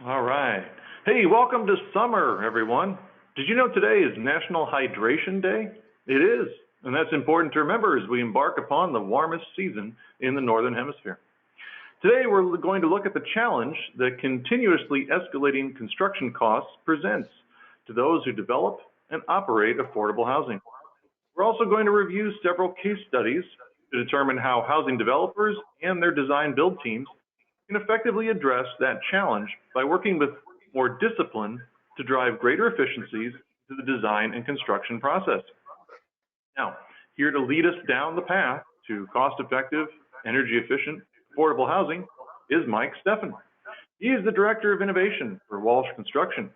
All right. Hey, welcome to summer, everyone. Did you know today is National Hydration Day? It is, and that's important to remember as we embark upon the warmest season in the Northern Hemisphere. Today, we're going to look at the challenge that continuously escalating construction costs presents to those who develop and operate affordable housing. We're also going to review several case studies to determine how housing developers and their design build teams can effectively address that challenge by working with more discipline to drive greater efficiencies to the design and construction process. Now, here to lead us down the path to cost-effective, energy-efficient, affordable housing is Mike Steffen. He is the Director of Innovation for Walsh Construction.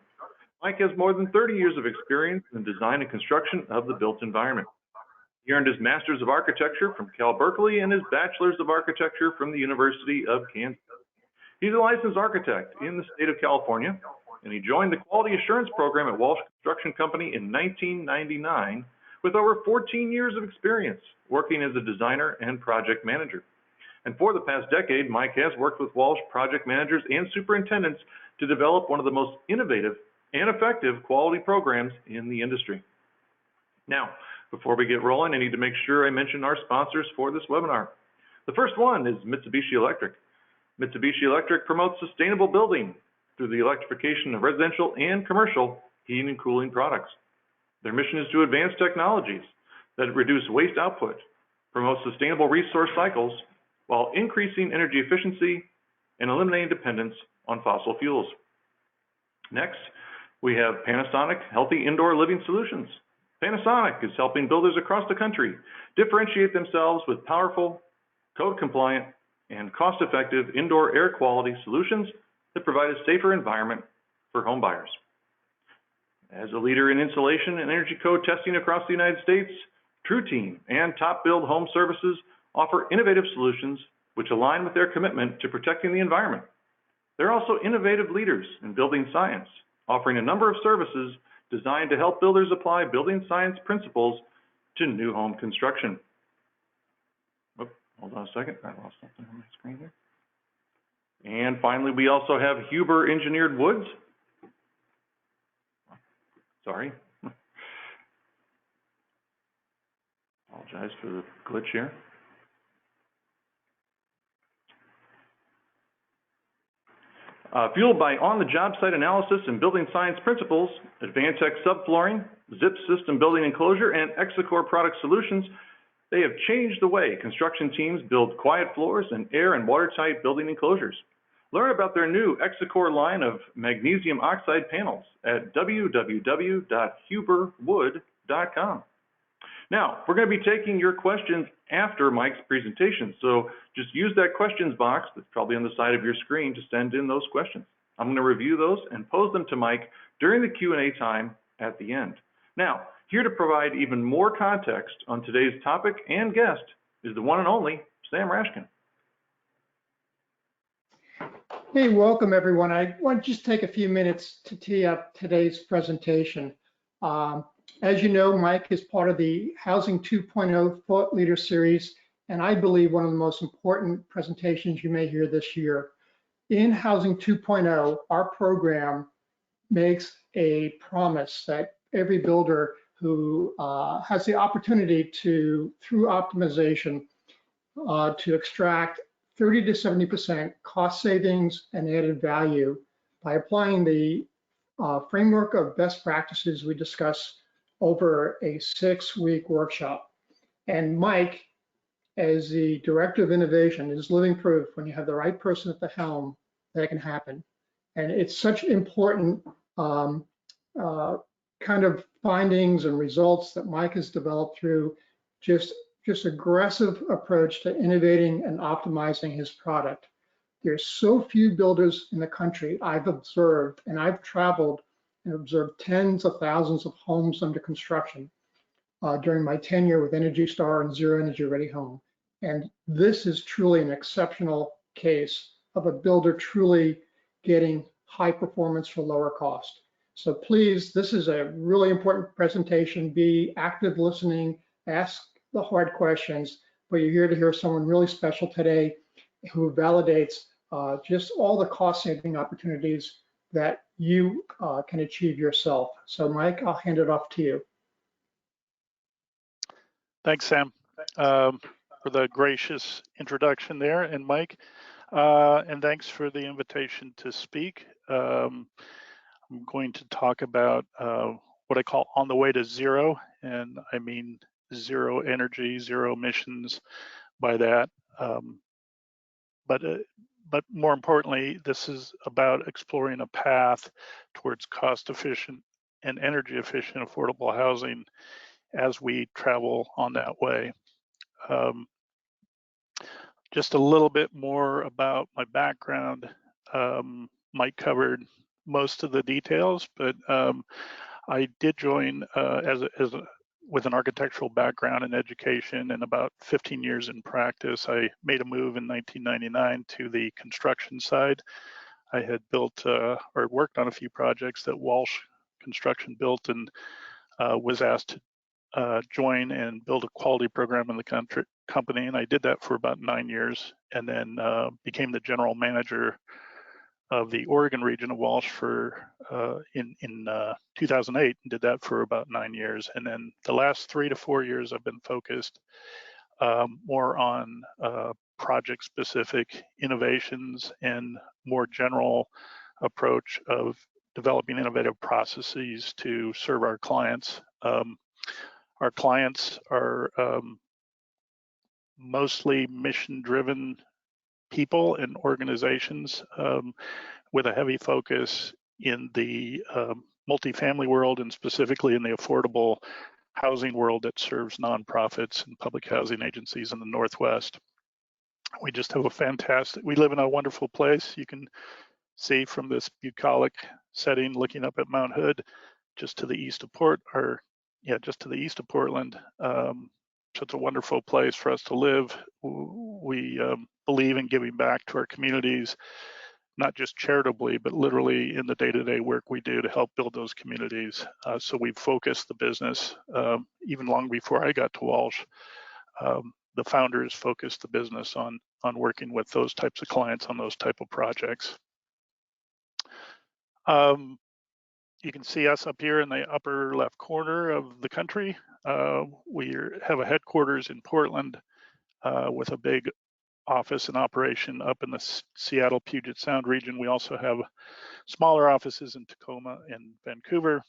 Mike has more than 30 years of experience in the design and construction of the built environment. He earned his Master's of Architecture from Cal Berkeley and his Bachelor's of Architecture from the University of Kansas. He's a licensed architect in the state of California, and he joined the Quality Assurance Program at Walsh Construction Company in 1999 with over 14 years of experience working as a designer and project manager. And for the past decade, Mike has worked with Walsh project managers and superintendents to develop one of the most innovative and effective quality programs in the industry. Now, before we get rolling, I need to make sure I mention our sponsors for this webinar. The first one is Mitsubishi Electric. Mitsubishi Electric promotes sustainable building through the electrification of residential and commercial heating and cooling products. Their mission is to advance technologies that reduce waste output, promote sustainable resource cycles, while increasing energy efficiency and eliminating dependence on fossil fuels. Next, we have Panasonic Healthy Indoor Living Solutions. Panasonic is helping builders across the country differentiate themselves with powerful, code-compliant, and cost-effective indoor air quality solutions that provide a safer environment for home buyers. As a leader in insulation and energy code testing across the United States, TruTeam and Top Build Home Services offer innovative solutions which align with their commitment to protecting the environment. They're also innovative leaders in building science, offering a number of services designed to help builders apply building science principles to new home construction. Hold on a second, I lost something on my screen here. And finally, we also have Huber Engineered Woods. Sorry. Apologize for the glitch here. Fueled by on-the-job site analysis and building science principles, Advantech subflooring, Zip system building enclosure, and Exicor product solutions, they have changed the way construction teams build quiet floors and air and watertight building enclosures. Learn about their new Exicor line of magnesium oxide panels at www.huberwood.com. Now, we're going to be taking your questions after Mike's presentation, so just use that questions box that's probably on the side of your screen to send in those questions. I'm going to review those and pose them to Mike during the Q&A time at the end. Now, here to provide even more context on today's topic and guest is the one and only Sam Rashkin. Hey, welcome everyone. I want to just take a few minutes to tee up today's presentation. As you know, Mike is part of the Housing 2.0 Thought Leader Series, and I believe one of the most important presentations you may hear this year. In Housing 2.0, our program makes a promise that every builder who has the opportunity to, through optimization, to extract 30 to 70% cost savings and added value by applying the framework of best practices we discuss over a 6-week workshop. And Mike, as the Director of Innovation, is living proof when you have the right person at the helm, that can happen. And it's such important kind of findings and results that Mike has developed through just aggressive approach to innovating and optimizing his product. There's so few builders in the country I've observed, and I've traveled and observed tens of thousands of homes under construction during my tenure with Energy Star and Zero Energy Ready Home. And this is truly an exceptional case of a builder truly getting high performance for lower cost. So please, this is a really important presentation. Be active listening, ask the hard questions, but you're here to hear someone really special today who validates just all the cost saving opportunities that you can achieve yourself. So Mike, I'll hand it off to you. Thanks, Sam, for the gracious introduction there, and Mike, and thanks for the invitation to speak. I'm going to talk about what I call on the way to zero, and I mean zero energy, zero emissions by that. But more importantly, this is about exploring a path towards cost-efficient and energy-efficient affordable housing as we travel on that way. Just a little bit more about my background. Mike covered most of the details, but I did join with an architectural background in education and about 15 years in practice. I made a move in 1999 to the construction side. I had built or worked on a few projects that Walsh Construction built, and was asked to join and build a quality program in the company, and I did that for about 9 years, and then became the general manager of the Oregon region of Walsh for in 2008, and did that for about 9 years. And then the last 3 to 4 years, I've been focused more on project-specific innovations and more general approach of developing innovative processes to serve our clients. Our clients are mostly mission-driven people and organizations with a heavy focus in the multifamily world, and specifically in the affordable housing world that serves nonprofits and public housing agencies in the Northwest. We just have we live in a wonderful place. You can see from this bucolic setting looking up at Mount Hood, just to the east of Portland. So it's a wonderful place for us to live. We believe in giving back to our communities, not just charitably, but literally in the day-to-day work we do to help build those communities. So we've focused the business, even long before I got to Walsh. The founders focused the business on working with those types of clients on those type of projects. You can see us up here in the upper left corner of the country. We have a headquarters in Portland with a big office and operation up in the Seattle Puget Sound region. We also have smaller offices in Tacoma and Vancouver.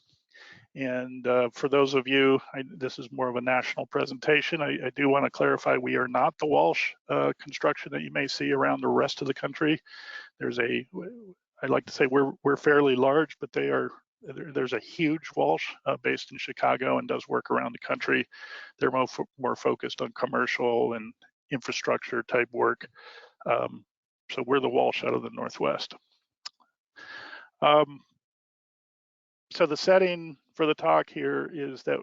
And for those of you, this is more of a national presentation. I do want to clarify, we are not the Walsh construction that you may see around the rest of the country. I'd like to say we're fairly large, but there's a huge Walsh based in Chicago and does work around the country. They're more focused on commercial and infrastructure type work. So we're the Walsh out of the Northwest. So the setting for the talk here is that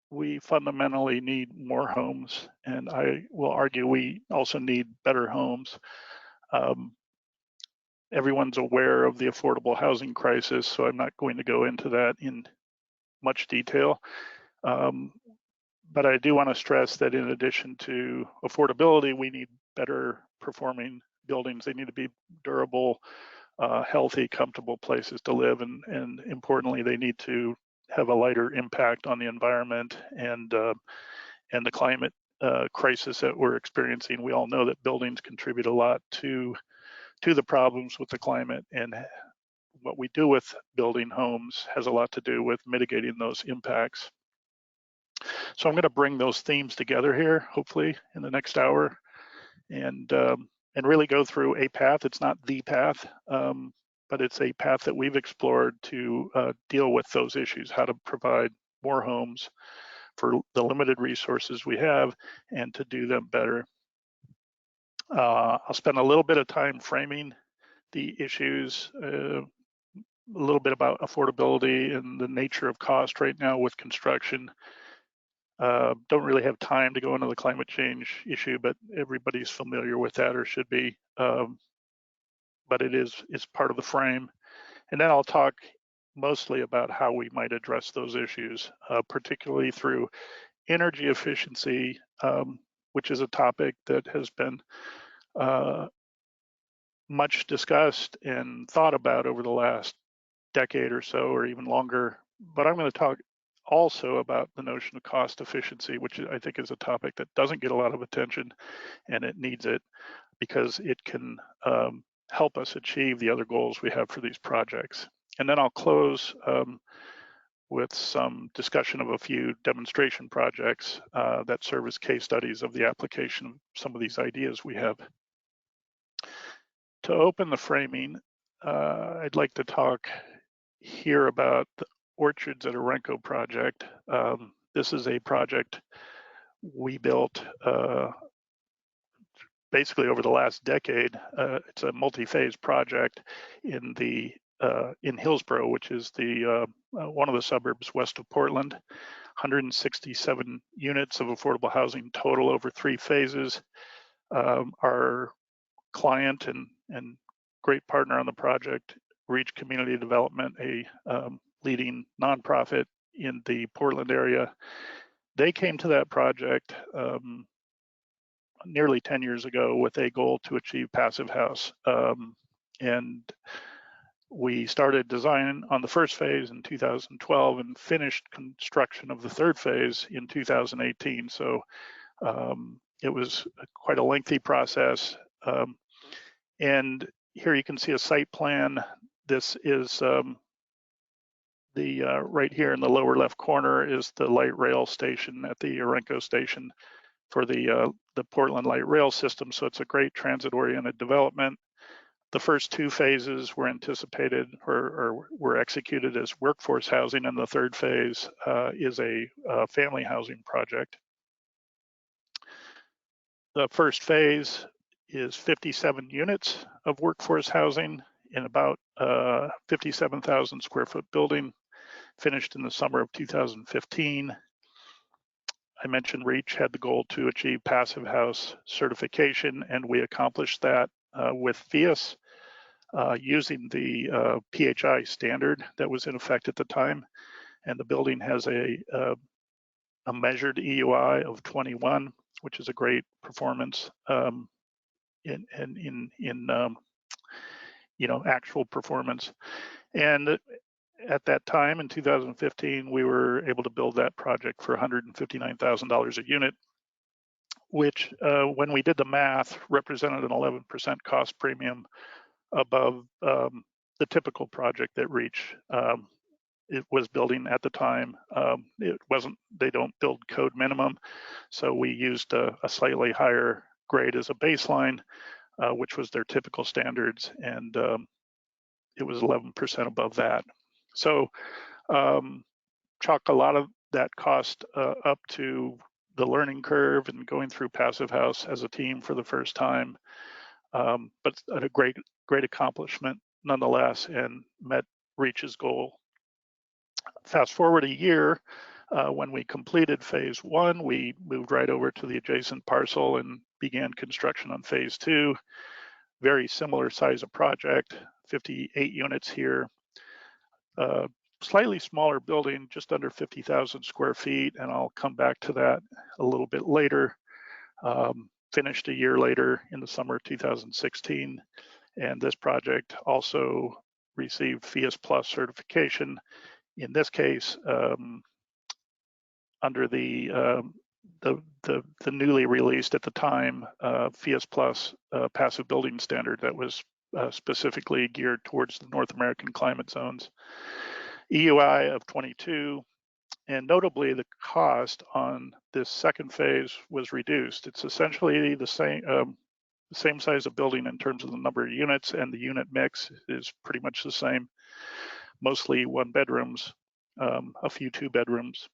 we fundamentally need more homes, and I will argue we also need better homes. Everyone's aware of the affordable housing crisis, so I'm not going to go into that in much detail. But I do want to stress that in addition to affordability, we need better performing buildings. They need to be durable, healthy, comfortable places to live, and importantly, they need to have a lighter impact on the environment and the climate crisis that we're experiencing. We all know that buildings contribute a lot to the problems with the climate, and what we do with building homes has a lot to do with mitigating those impacts. So I'm going to bring those themes together here, hopefully in the next hour, and really go through a path. It's not the path, but it's a path that we've explored to deal with those issues, how to provide more homes for the limited resources we have and to do them better. I'll spend a little bit of time framing the issues, a little bit about affordability and the nature of cost right now with construction. Don't really have time to go into the climate change issue, but everybody's familiar with that or should be. But it's part of the frame. And then I'll talk mostly about how we might address those issues, particularly through energy efficiency, which is a topic that has been much discussed and thought about over the last decade or so, or even longer. But I'm going to talk also about the notion of cost efficiency, which I think is a topic that doesn't get a lot of attention, and it needs it because it can help us achieve the other goals we have for these projects. And then I'll close with some discussion of a few demonstration projects that serve as case studies of the application of some of these ideas we have. To open the framing, I'd like to talk here about the Orchards at Orenco project. This is a project we built basically over the last decade. It's a multi-phase project in Hillsborough, which is the one of the suburbs west of Portland. 167 units of affordable housing total over 3 phases. Our client and great partner on the project, Reach Community Development, a leading nonprofit in the Portland area. They came to that project nearly 10 years ago with a goal to achieve passive house. And we started design on the first phase in 2012 and finished construction of the third phase in 2018. So it was quite a lengthy process. And here you can see a site plan. This is right here in the lower left corner is the light rail station at the Orenco station for the Portland light rail system. So it's a great transit-oriented development. The first 2 phases were anticipated or were executed as workforce housing, and the third phase is a family housing project. The first phase is 57 units of workforce housing in about 57,000 square foot building, finished in the summer of 2015. I mentioned Reach had the goal to achieve passive house certification, and we accomplished that with Wy'East using the PHI standard that was in effect at the time. And the building has a measured EUI of 21, which is a great performance in actual performance. And at that time in 2015, we were able to build that project for $159,000 a unit, which when we did the math represented an 11% cost premium above the typical project that Reach it was building at the time. It wasn't, they don't build code minimum. So we used a slightly higher grade as a baseline, which was their typical standards. And it was 11% above that. So chalk a lot of that cost up to the learning curve and going through passive house as a team for the first time. But a great accomplishment nonetheless, and met Reach's goal. Fast forward a year, when we completed phase 1, we moved right over to the adjacent parcel and began construction on phase 2. Very similar size of project, 58 units here. Slightly smaller building, just under 50,000 square feet, and I'll come back to that a little bit later. Finished a year later in the summer of 2016, and this project also received Wy'East Plus certification. In this case, under the newly released at the time Wy'East Plus passive building standard that was specifically geared towards the North American climate zones. EUI of 22, and notably the cost on this second phase was reduced. It's essentially the same size of building in terms of the number of units, and the unit mix is pretty much the same. Mostly 1 bedrooms, a few 2 bedrooms.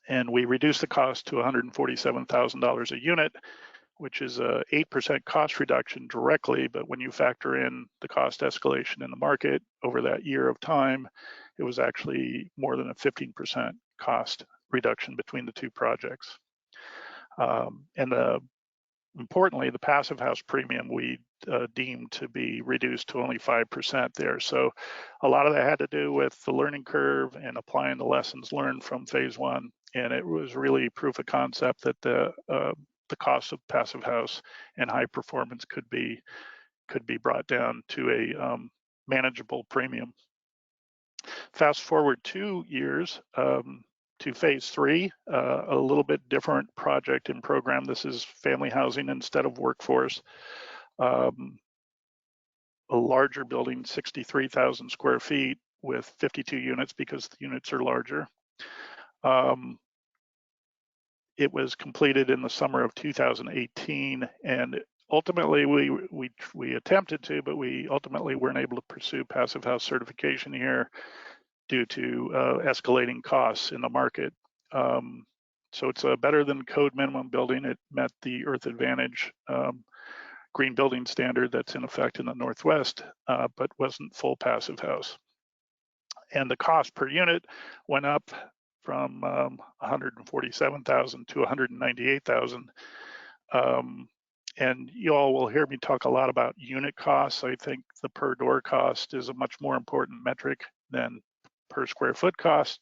And we reduced the cost to $147,000 a unit, which is a 8% cost reduction directly, but when you factor in the cost escalation in the market over that year of time, it was actually more than a 15% cost reduction between the 2 projects. And importantly, the passive house premium we deemed to be reduced to only 5% there. So a lot of that had to do with the learning curve and applying the lessons learned from phase 1. And it was really proof of concept that the cost of passive house and high performance could be could be brought down to a manageable premium. Fast forward 2 years to phase 3, a little bit different project and program. This is family housing instead of workforce. A larger building, 63,000 square feet with 52 units because the units are larger. It was completed in the summer of 2018, and ultimately we attempted to, but we ultimately weren't able to pursue passive house certification here due to escalating costs in the market. So it's a better than code minimum building. It met the Earth Advantage green building standard that's in effect in the Northwest, but wasn't full passive house. And the cost per unit went up from 147,000 to 198,000. And you all will hear me talk a lot about unit costs. I think the per door cost is a much more important metric than per square foot cost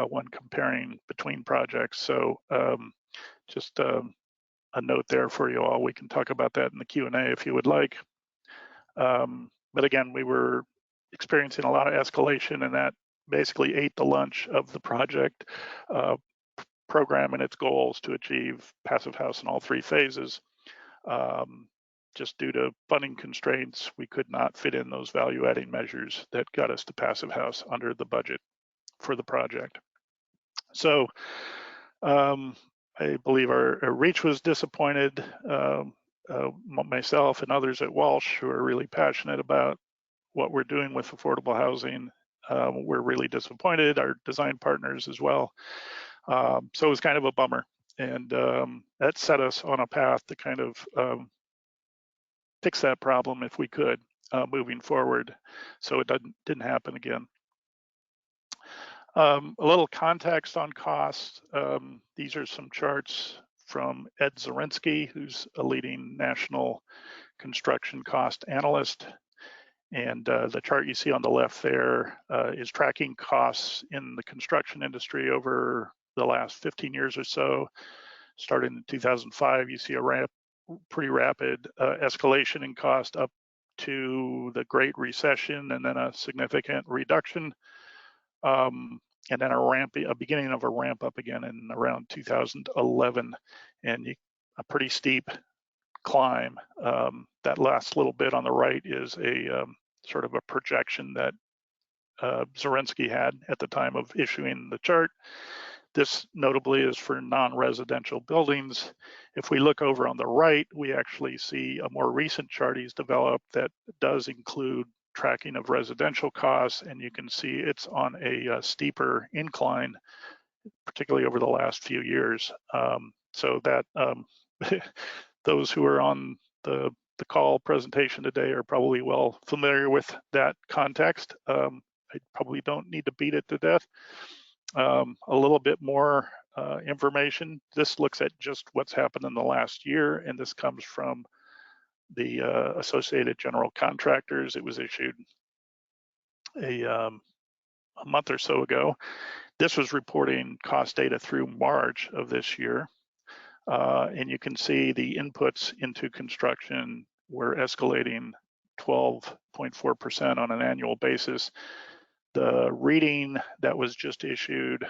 when comparing between projects. So just a note there for you all. We can talk about that in the Q&A if you would like. But again, we were experiencing a lot of escalation, and that basically ate the lunch of the project program and its goals to achieve passive house in all 3 phases. Just due to funding constraints, we could not fit in those value-adding measures that got us to passive house under the budget for the project. So I believe our reach was disappointed. Myself and others at Walsh, who are really passionate about what we're doing with affordable housing, we're really disappointed, our design partners as well. So it was kind of a bummer. And that set us on a path to kind of fix that problem if we could moving forward, so it didn't happen again. A little context on cost. These are some charts from Ed Zorinsky, who's a leading national construction cost analyst. And the chart you see on the left there is tracking costs in the construction industry over the last 15 years or so. Starting in 2005, you see a pretty rapid escalation in cost up to the Great Recession, and then a significant reduction, and then a beginning of a ramp up again in around 2011, and a pretty steep climb. That last little bit on the right is a sort of a projection that Zorinsky had at the time of issuing the chart. This notably is for non-residential buildings. If we look over on the right, we actually see a more recent chart he's developed that does include tracking of residential costs, and you can see it's on a steeper incline, particularly over the last few years. So that those who are on the call presentation today are probably well familiar with that context. I probably don't need to beat it to death. A little bit more information. This looks at just what's happened in the last year, and this comes from the Associated General Contractors. It was issued a month or so ago. This was reporting cost data through March of this year. And you can see the inputs into construction were escalating 12.4% on an annual basis. The reading that was just issued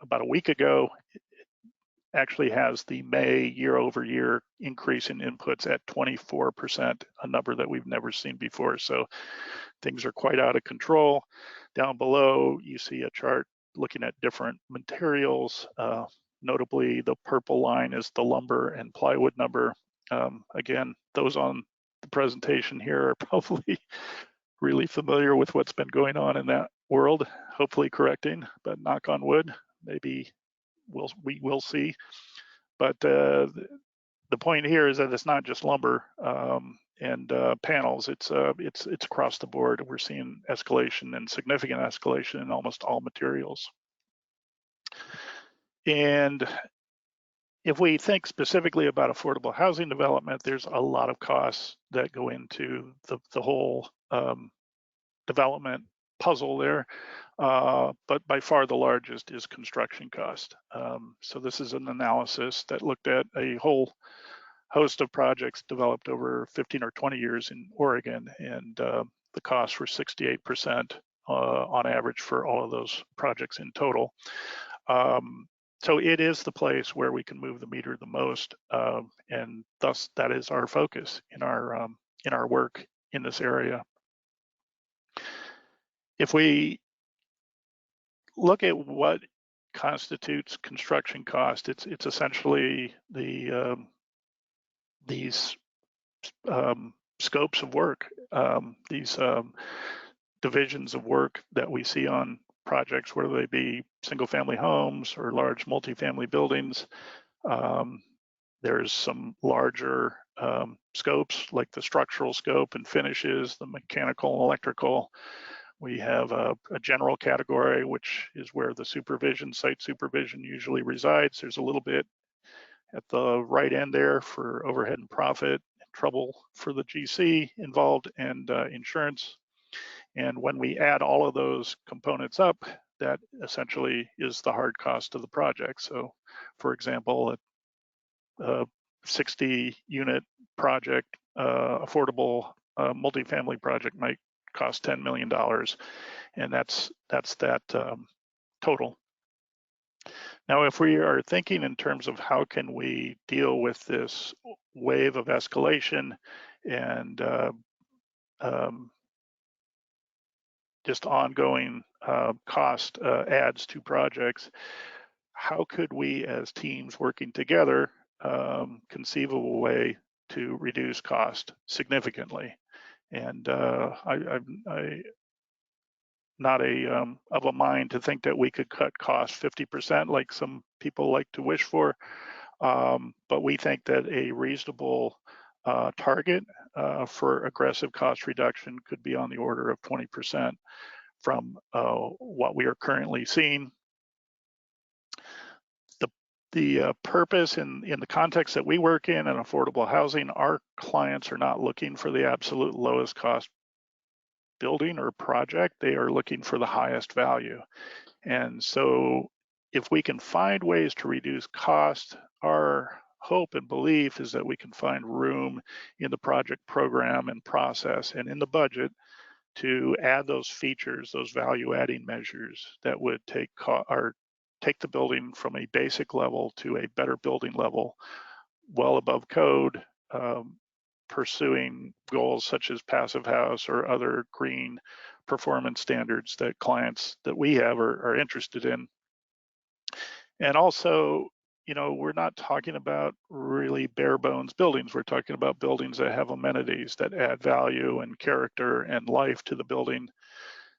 about a week ago actually has the May year-over-year increase in inputs at 24%, a number that we've never seen before. So things are quite out of control. Down below, you see a chart looking at different materials. Notably, the purple line is the lumber and plywood number. Again, those on the presentation here are probably really familiar with what's been going on in that world, hopefully correcting, but knock on wood, maybe we will see. But the point here is that it's not just lumber and panels, it's across the board. We're seeing escalation and significant escalation in almost all materials. And if we think specifically about affordable housing development, there's a lot of costs that go into the whole development puzzle there, but by far the largest is construction cost. So this is an analysis that looked at a whole host of projects developed over 15 or 20 years in Oregon, and the costs were 68% on average for all of those projects in total. So it is the place where we can move the meter the most, and thus that is our focus in our work in this area. If we look at what constitutes construction cost, it's essentially these scopes of work, these divisions of work that we see on projects, whether they be single-family homes or large multifamily buildings. There's some larger scopes like the structural scope and finishes, the mechanical and electrical. We have a general category, which is where the supervision, site supervision usually resides. There's a little bit at the right end there for overhead and profit, trouble for the GC involved, and insurance. And when we add all of those components up, that essentially is the hard cost of the project. So for example, a 60-unit project, affordable multifamily project might cost $10 million, and that's that total. Now, if we are thinking in terms of how can we deal with this wave of escalation and just ongoing cost adds to projects, how could we as teams working together conceive of a way to reduce cost significantly? And I'm not of a mind to think that we could cut costs 50% like some people like to wish for, but we think that a reasonable target for aggressive cost reduction could be on the order of 20% from what we are currently seeing. The purpose in the context that we work in affordable housing, our clients are not looking for the absolute lowest cost building or project. They are looking for the highest value. And so if we can find ways to reduce cost, our hope and belief is that we can find room in the project program and process and in the budget to add those features, those value adding measures that would take the building from a basic level to a better building level, well above code, pursuing goals such as passive house or other green performance standards that clients that we have are interested in. And also, you know, we're not talking about really bare bones buildings. We're talking about buildings that have amenities that add value and character and life to the building.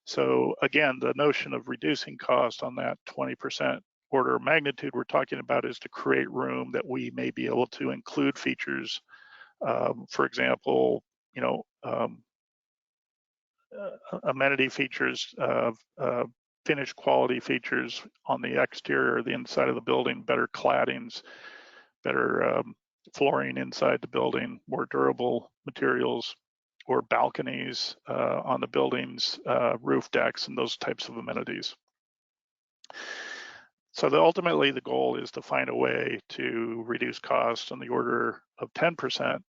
So again, the notion of reducing cost on that 20% order of magnitude we're talking about is to create room that we may be able to include features. For example, you know, amenity features, finished quality features on the exterior or the inside of the building, better claddings, better flooring inside the building, more durable materials, or balconies on the buildings, roof decks, and those types of amenities. So ultimately the goal is to find a way to reduce costs on the order of 10%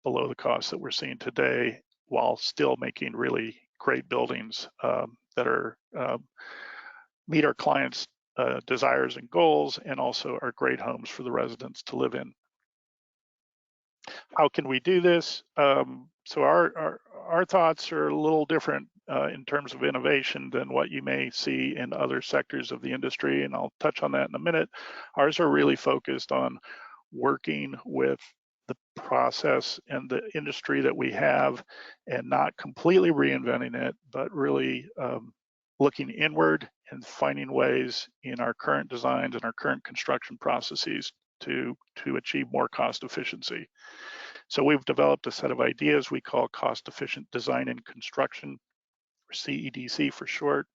below the costs that we're seeing today, while still making really great buildings that are meet our clients' desires and goals, and also are great homes for the residents to live in. How can we do this? So our thoughts are a little different in terms of innovation than what you may see in other sectors of the industry, and I'll touch on that in a minute. Ours are really focused on working with the process and the industry that we have and not completely reinventing it, but really looking inward and finding ways in our current designs and our current construction processes to achieve more cost efficiency. So we've developed a set of ideas we call cost efficient design and construction, or CEDC for short.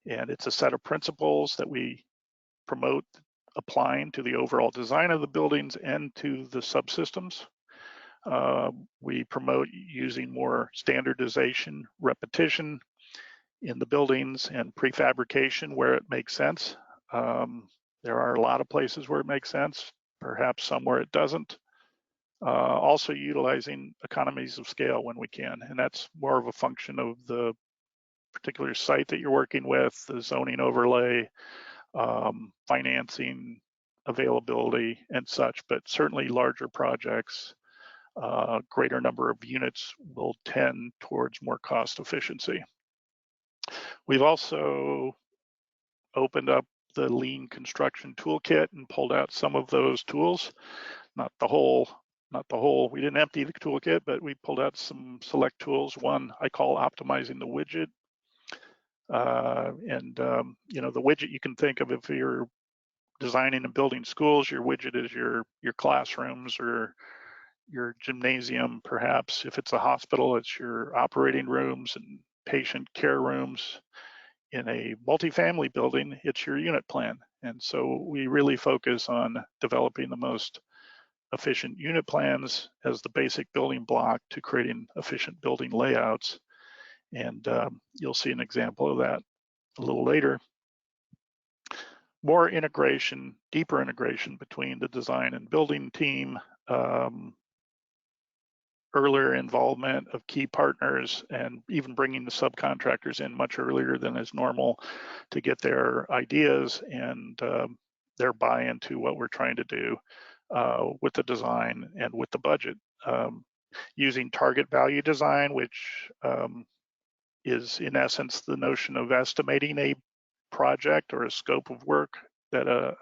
And it's a set of principles that we promote applying to the overall design of the buildings and to the subsystems. We promote using more standardization, repetition in the buildings, and prefabrication where it makes sense. There are a lot of places where it makes sense, perhaps some where it doesn't. Also utilizing economies of scale when we can, and that's more of a function of the particular site that you're working with, the zoning overlay, financing availability and such, but certainly larger projects, greater number of units will tend towards more cost efficiency. We've also opened up the lean construction toolkit and pulled out some of those tools, not the whole, we didn't empty the toolkit, but we pulled out some select tools. One I call optimizing the widget. You know, the widget you can think of if you're designing and building schools, your widget is your classrooms or your gymnasium, perhaps. If it's a hospital, it's your operating rooms and patient care rooms. In a multifamily building, it's your unit plan. And so we really focus on developing the most efficient unit plans as the basic building block to creating efficient building layouts. And you'll see an example of that a little later. More integration, deeper integration between the design and building team, earlier involvement of key partners, and even bringing the subcontractors in much earlier than is normal to get their ideas and their buy-in to what we're trying to do with the design and with the budget. Using target value design, which is in essence the notion of estimating a project or a scope of work that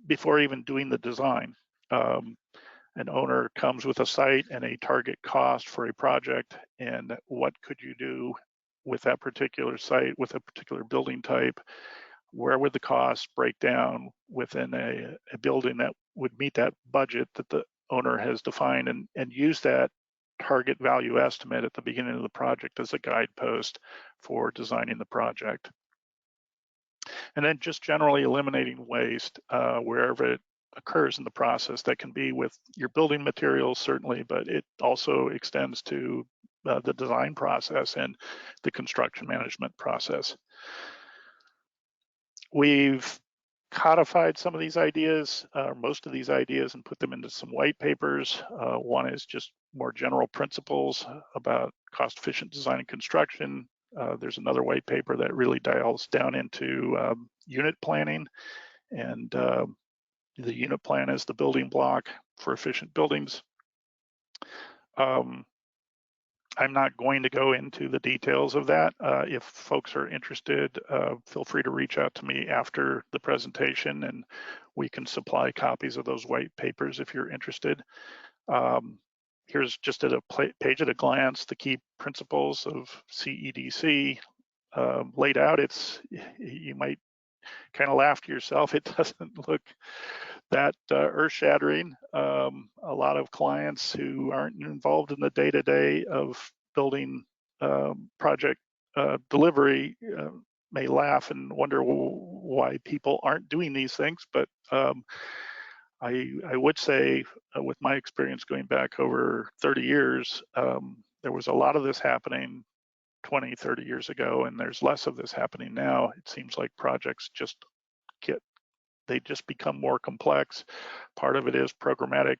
before even doing the design. An owner comes with a site and a target cost for a project, and what could you do with that particular site, with a particular building type? Where would the costs break down within a building that would meet that budget that the owner has defined, and use that target value estimate at the beginning of the project as a guidepost for designing the project. And then just generally eliminating waste wherever it occurs in the process. That can be with your building materials, certainly, but it also extends to the design process and the construction management process. We've codified some of these ideas, most of these ideas, and put them into some white papers. One is just more general principles about cost-efficient design and construction. There's another white paper that really dials down into unit planning, and the unit plan is the building block for efficient buildings. I'm not going to go into the details of that. If folks are interested, feel free to reach out to me after the presentation and we can supply copies of those white papers if you're interested. Here's just at a page at a glance, the key principles of CEDC laid out. You might kind of laugh to yourself. It doesn't look that earth-shattering. A lot of clients who aren't involved in the day-to-day of building project delivery may laugh and wonder why people aren't doing these things. But I would say, with my experience going back over 30 years, there was a lot of this happening 20, 30 years ago, and there's less of this happening now. It seems like projects just become more complex. Part of it is programmatic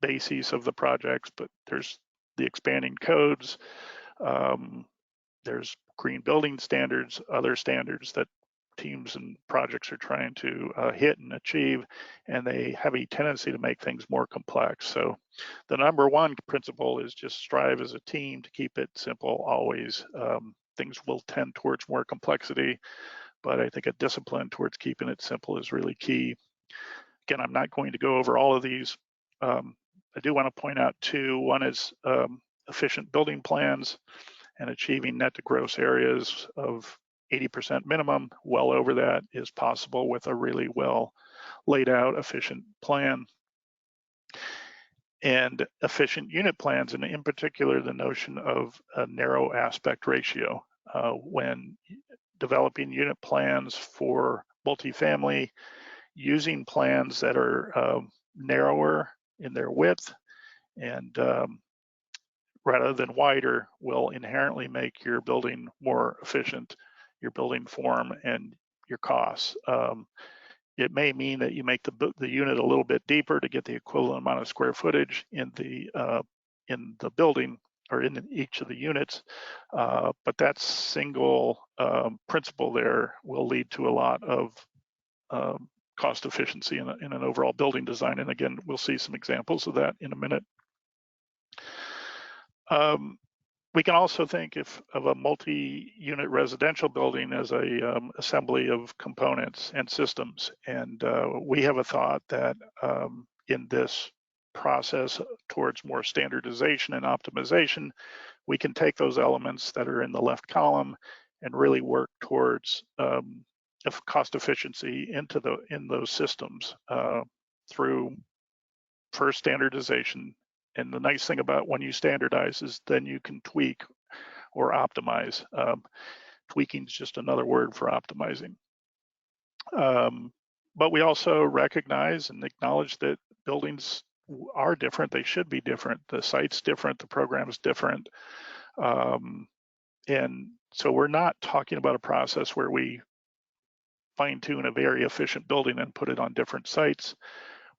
basis of the projects, but there's the expanding codes. There's green building standards, other standards that teams and projects are trying to hit and achieve, and they have a tendency to make things more complex. So the number one principle is just strive as a team to keep it simple always. Things will tend towards more complexity, but I think a discipline towards keeping it simple is really key. Again, I'm not going to go over all of these. I do want to point out two. One is efficient building plans and achieving net to gross areas of 80% minimum. Well over that is possible with a really well laid out efficient plan. And efficient unit plans, and in particular the notion of a narrow aspect ratio. When developing unit plans for multifamily, using plans that are narrower in their width and rather than wider will inherently make your building more efficient, your building form and your costs. it may mean that you make the unit a little bit deeper to get the equivalent amount of square footage in the building or in each of the units, but that single principle there will lead to a lot of cost efficiency in an overall building design. And again, we'll see some examples of that in a minute. We can also think of a multi-unit residential building as a assembly of components and systems. And we have a thought that in this process towards more standardization and optimization, we can take those elements that are in the left column and really work towards cost efficiency in those systems through first standardization. And the nice thing about when you standardize is then you can tweak or optimize. Tweaking is just another word for optimizing. But we also recognize and acknowledge that buildings are different. They should be different. The site's different. The program's different. And so we're not talking about a process where we fine-tune a very efficient building and put it on different sites.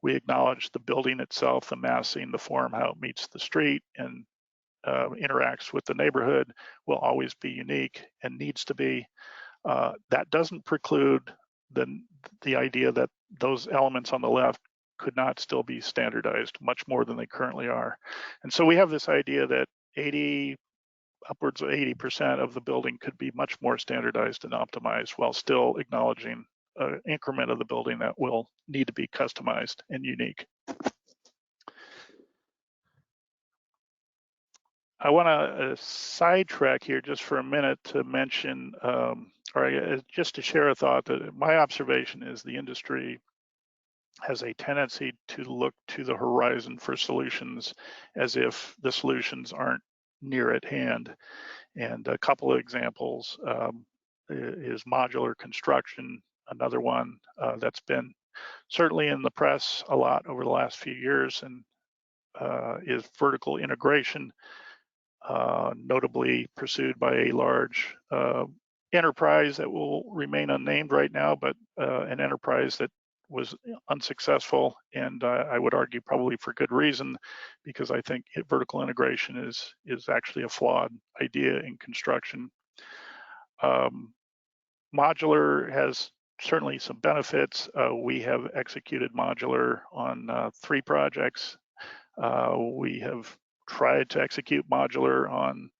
We acknowledge the building itself, the massing, the form, how it meets the street and interacts with the neighborhood will always be unique and needs to be. That doesn't preclude the idea that those elements on the left could not still be standardized much more than they currently are. And so we have this idea that upwards of 80% of the building could be much more standardized and optimized while still acknowledging an increment of the building that will need to be customized and unique. I want to sidetrack here just for a minute to mention, or just to share a thought that my observation is the industry has a tendency to look to the horizon for solutions as if the solutions aren't near at hand. And a couple of examples is modular construction. Another one that's been certainly in the press a lot over the last few years and is vertical integration, notably pursued by a large enterprise that will remain unnamed right now, but an enterprise that was unsuccessful, and I would argue probably for good reason, because I think vertical integration is actually a flawed idea in construction. Modular has certainly some benefits. We have executed modular on 3 projects. We have tried to execute modular on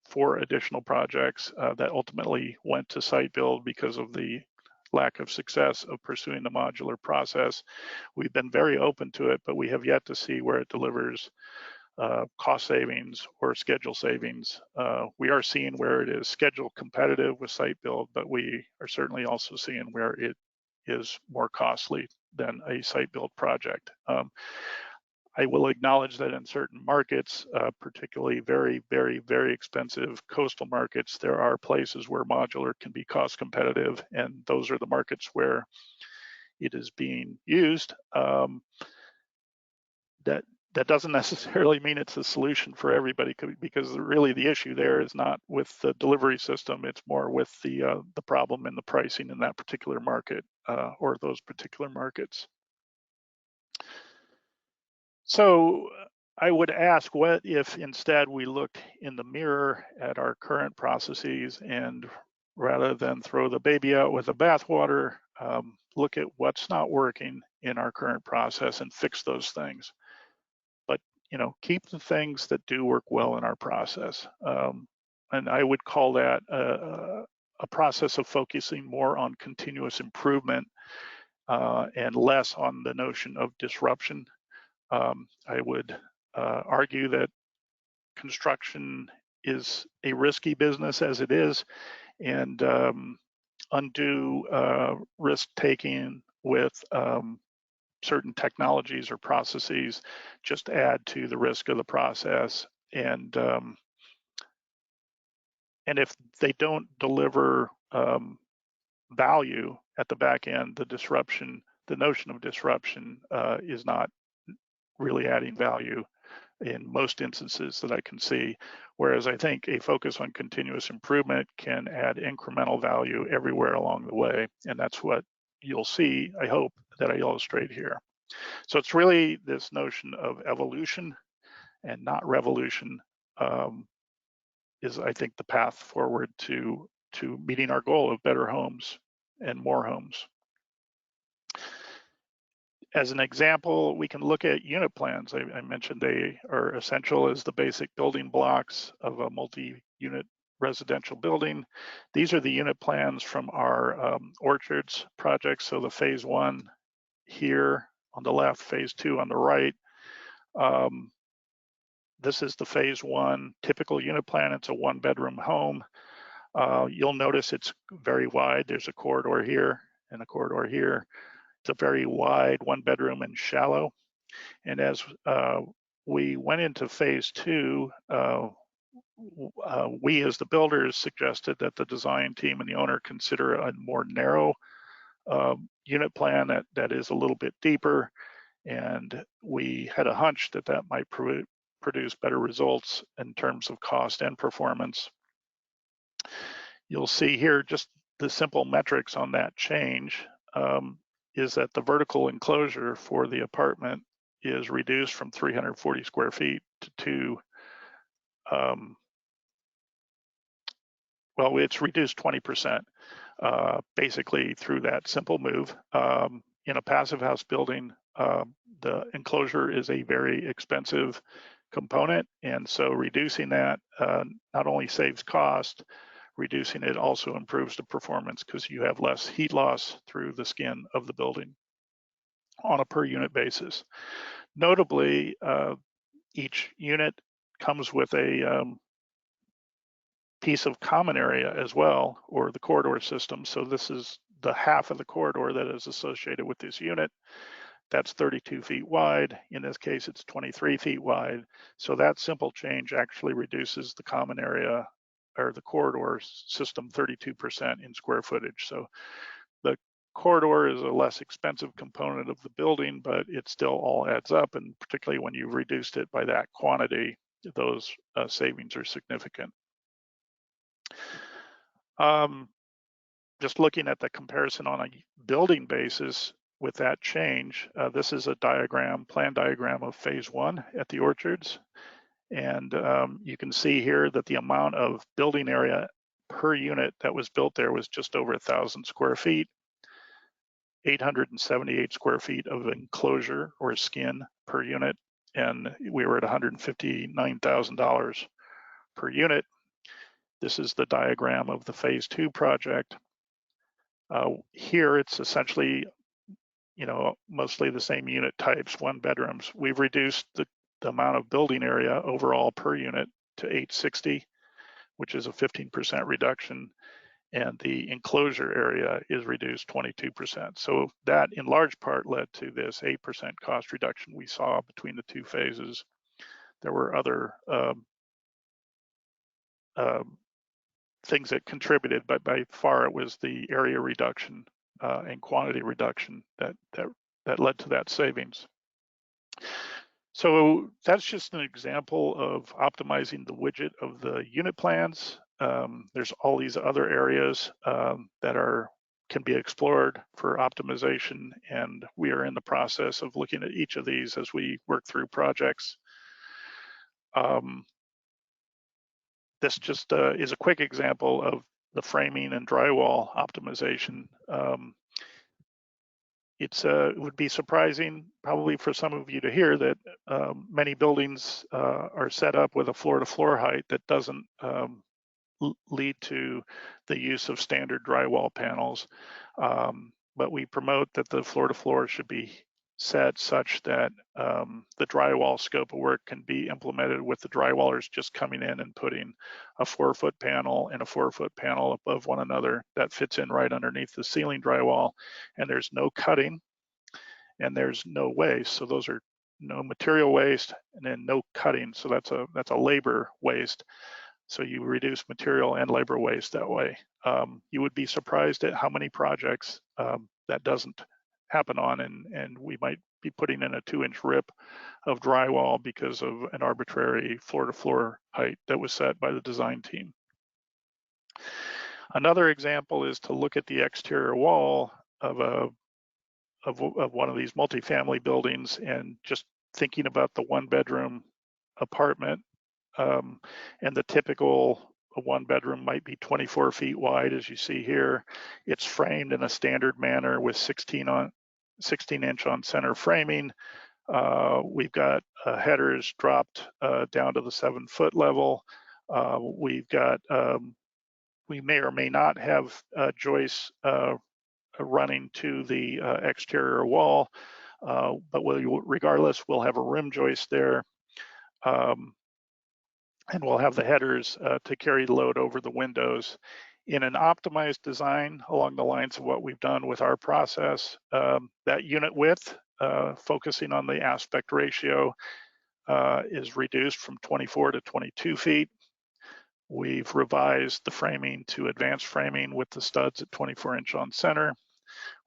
4 additional projects that ultimately went to site build because of the lack of success of pursuing the modular process. We've been very open to it, but we have yet to see where it delivers cost savings or schedule savings. We are seeing where it is schedule competitive with site build, but we are certainly also seeing where it is more costly than a site build project. I will acknowledge that in certain markets, particularly very, very, very expensive coastal markets, there are places where modular can be cost competitive, and those are the markets where it is being used. That doesn't necessarily mean it's a solution for everybody, because really the issue there is not with the delivery system, it's more with the problem and the pricing in that particular market or those particular markets. So I would ask, what if instead we looked in the mirror at our current processes and rather than throw the baby out with the bathwater, look at what's not working in our current process and fix those things. But keep the things that do work well in our process. And I would call that a process of focusing more on continuous improvement and less on the notion of disruption. I would argue that construction is a risky business as it is, and undue risk-taking with certain technologies or processes just add to the risk of the process. And if they don't deliver value at the back end, the notion of disruption is not really adding value in most instances that I can see. Whereas I think a focus on continuous improvement can add incremental value everywhere along the way. And that's what you'll see, I hope, that I illustrate here. So it's really this notion of evolution and not revolution is, I think, the path forward to meeting our goal of better homes and more homes. As an example, we can look at unit plans. I mentioned they are essential as the basic building blocks of a multi-unit residential building. These are the unit plans from our orchards project. So the phase 1 here on the left, phase 2 on the right. This is the phase 1 typical unit plan. It's a 1-bedroom home. You'll notice it's very wide. There's a corridor here and a corridor here. It's a very wide 1-bedroom and shallow. And as we went into phase 2, we as the builders suggested that the design team and the owner consider a more narrow unit plan that is a little bit deeper. And we had a hunch that that might produce better results in terms of cost and performance. You'll see here just the simple metrics on that change. Is that the vertical enclosure for the apartment is reduced from 340 square feet to well, it's reduced 20%, basically through that simple move. In a passive house building, the enclosure is a very expensive component, and so reducing that not only saves cost, reducing it also improves the performance because you have less heat loss through the skin of the building on a per unit basis. Notably, each unit comes with a piece of common area as well, or the corridor system. So this is the half of the corridor that is associated with this unit. That's 32 feet wide. In this case, it's 23 feet wide. So that simple change actually reduces the common area or the corridor system 32% in square footage. So the corridor is a less expensive component of the building, but it still all adds up. And particularly when you've reduced it by that quantity, those savings are significant. Just looking at the comparison on a building basis with that change, this is a diagram, plan diagram of phase 1 at the orchards. And you can see here that the amount of building area per unit that was built there was just over 1,000 square feet, 878 square feet of enclosure or skin per unit, and we were at $159,000 per unit. This is the diagram of the phase 2 project. Here it's essentially, mostly the same unit types, 1-bedrooms. We've reduced the amount of building area overall per unit to 860, which is a 15% reduction, and the enclosure area is reduced 22%. So that in large part led to this 8% cost reduction we saw between the 2 phases. There were other things that contributed, but by far it was the area reduction and quantity reduction that led to that savings. So that's just an example of optimizing the widget of the unit plans. There's all these other areas that can be explored for optimization, and we are in the process of looking at each of these as we work through projects. This just is a quick example of the framing and drywall optimization. It would be surprising probably for some of you to hear that many buildings are set up with a floor-to-floor height that doesn't lead to the use of standard drywall panels. But we promote that the floor-to-floor should be set such that the drywall scope of work can be implemented with the drywallers just coming in and putting a 4-foot panel and a 4-foot panel above one another that fits in right underneath the ceiling drywall, and there's no cutting and there's no waste. So those are no material waste and then no cutting. So that's a labor waste. So you reduce material and labor waste that way. You would be surprised at how many projects that doesn't happen on, and we might be putting in a 2-inch rip of drywall because of an arbitrary floor-to-floor height that was set by the design team. Another example is to look at the exterior wall one of these multifamily buildings and just thinking about the one-bedroom apartment, and the typical one-bedroom might be 24 feet wide, as you see here. It's framed in a standard manner with 16-inch on center framing. We've got headers dropped down to the 7-foot level. We've got, we may or may not have joists running to the exterior wall, but regardless, we'll have a rim joist there. And we'll have the headers to carry the load over the windows. In an optimized design along the lines of what we've done with our process, that unit width, focusing on the aspect ratio, is reduced from 24 to 22 feet. We've revised the framing to advanced framing with the studs at 24-inch on center.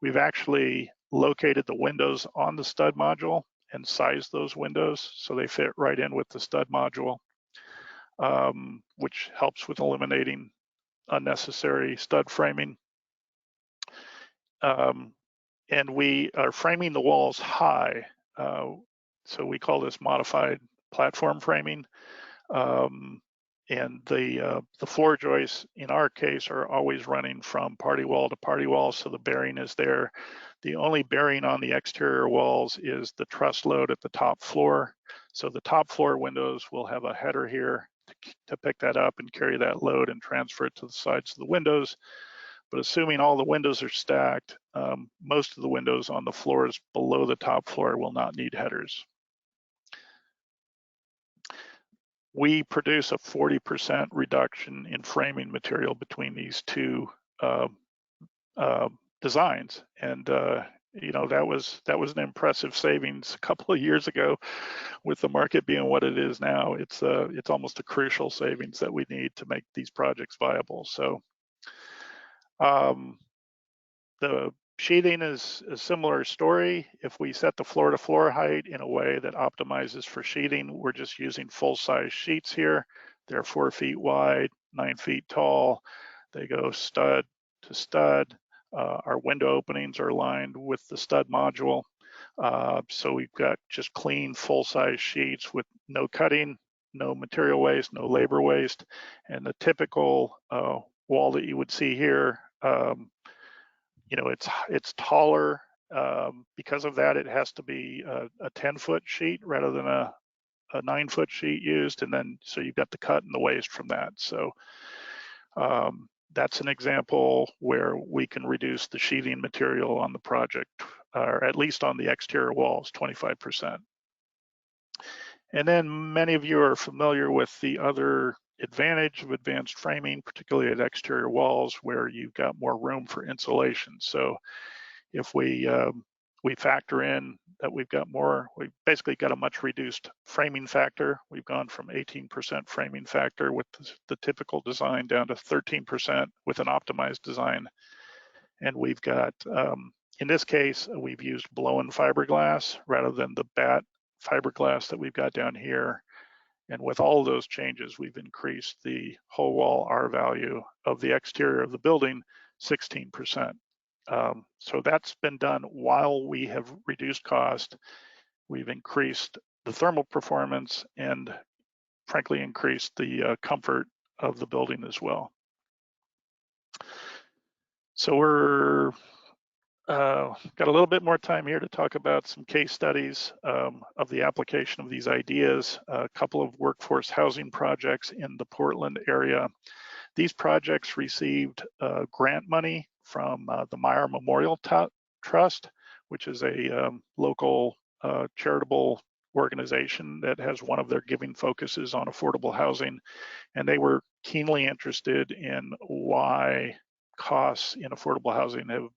We've actually located the windows on the stud module and sized those windows so they fit right in with the stud module, which helps with eliminating unnecessary stud framing. And we are framing the walls high, so we call this modified platform framing. And the floor joists in our case are always running from party wall to party wall, so the bearing is there. The only bearing on the exterior walls is the truss load at the top floor. So the top floor windows will have a header here to pick that up and carry that load and transfer it to the sides of the windows. But assuming all the windows are stacked, most of the windows on the floors below the top floor will not need headers. We produce a 40% reduction in framing material between these two designs, and you know, that was an impressive savings a couple of years ago. With the market being what it is now, it's almost a crucial savings that we need to make these projects viable. So the sheathing is a similar story. If we set the floor to floor height in a way that optimizes for sheathing, we're just using full size sheets here. They're 4 feet wide, 9 feet tall. They go stud to stud. Our window openings are aligned with the stud module. So we've got just clean full size sheets with no cutting, no material waste, no labor waste. And the typical wall that you would see here, you know, it's taller. Because of that, it has to be a 10-foot sheet rather than a 9-foot sheet used. And then, so you've got the cut and the waste from that. So that's an example where we can reduce the sheathing material on the project, or at least on the exterior walls, 25%. And then many of you are familiar with the other advantage of advanced framing, particularly at exterior walls where you've got more room for insulation. So if we factor in that we've basically got a much reduced framing factor. We've gone from 18% framing factor with the typical design down to 13% with an optimized design. And we've got, in this case, we've used blown fiberglass rather than the batt fiberglass that we've got down here. And with all of those changes, we've increased the whole wall R value of the exterior of the building 16%. So that's been done while we have reduced cost. We've increased the thermal performance and frankly increased the comfort of the building as well. So we're got a little bit more time here to talk about some case studies of the application of these ideas. A couple of workforce housing projects in the Portland area. These projects received grant money from the Meyer Memorial Trust, which is a local charitable organization that has one of their giving focuses on affordable housing. And they were keenly interested in why costs in affordable housing have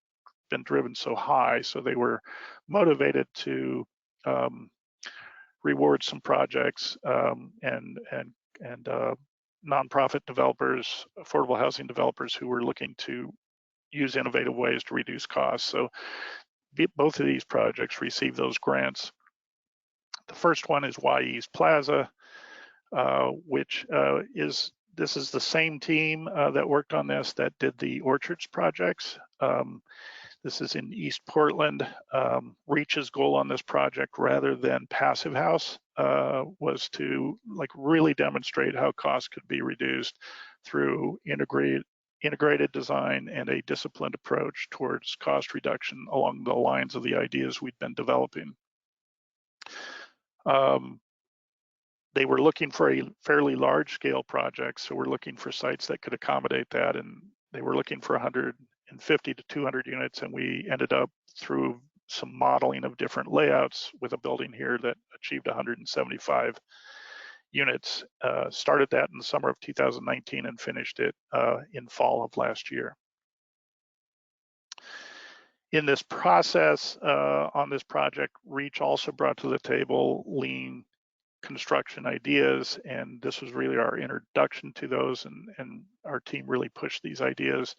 been driven so high. So they were motivated to reward some projects and nonprofit developers, affordable housing developers who were looking to use innovative ways to reduce costs. So both of these projects received those grants. The first one is Wy'East Plaza, which this is the same team that worked on this that did the orchards projects. This is in East Portland. Reach's goal on this project, rather than passive house, was to really demonstrate how costs could be reduced through integrated design and a disciplined approach towards cost reduction along the lines of the ideas we'd been developing. They were looking for a fairly large scale project, so we're looking for sites that could accommodate that, and they were looking for 150 to 200 units, and we ended up, through some modeling of different layouts, with a building here that achieved 175 units. Started that in the summer of 2019 and finished it in fall of last year. In this process, on this project, Reach also brought to the table lean construction ideas, and this was really our introduction to those, and our team really pushed these ideas,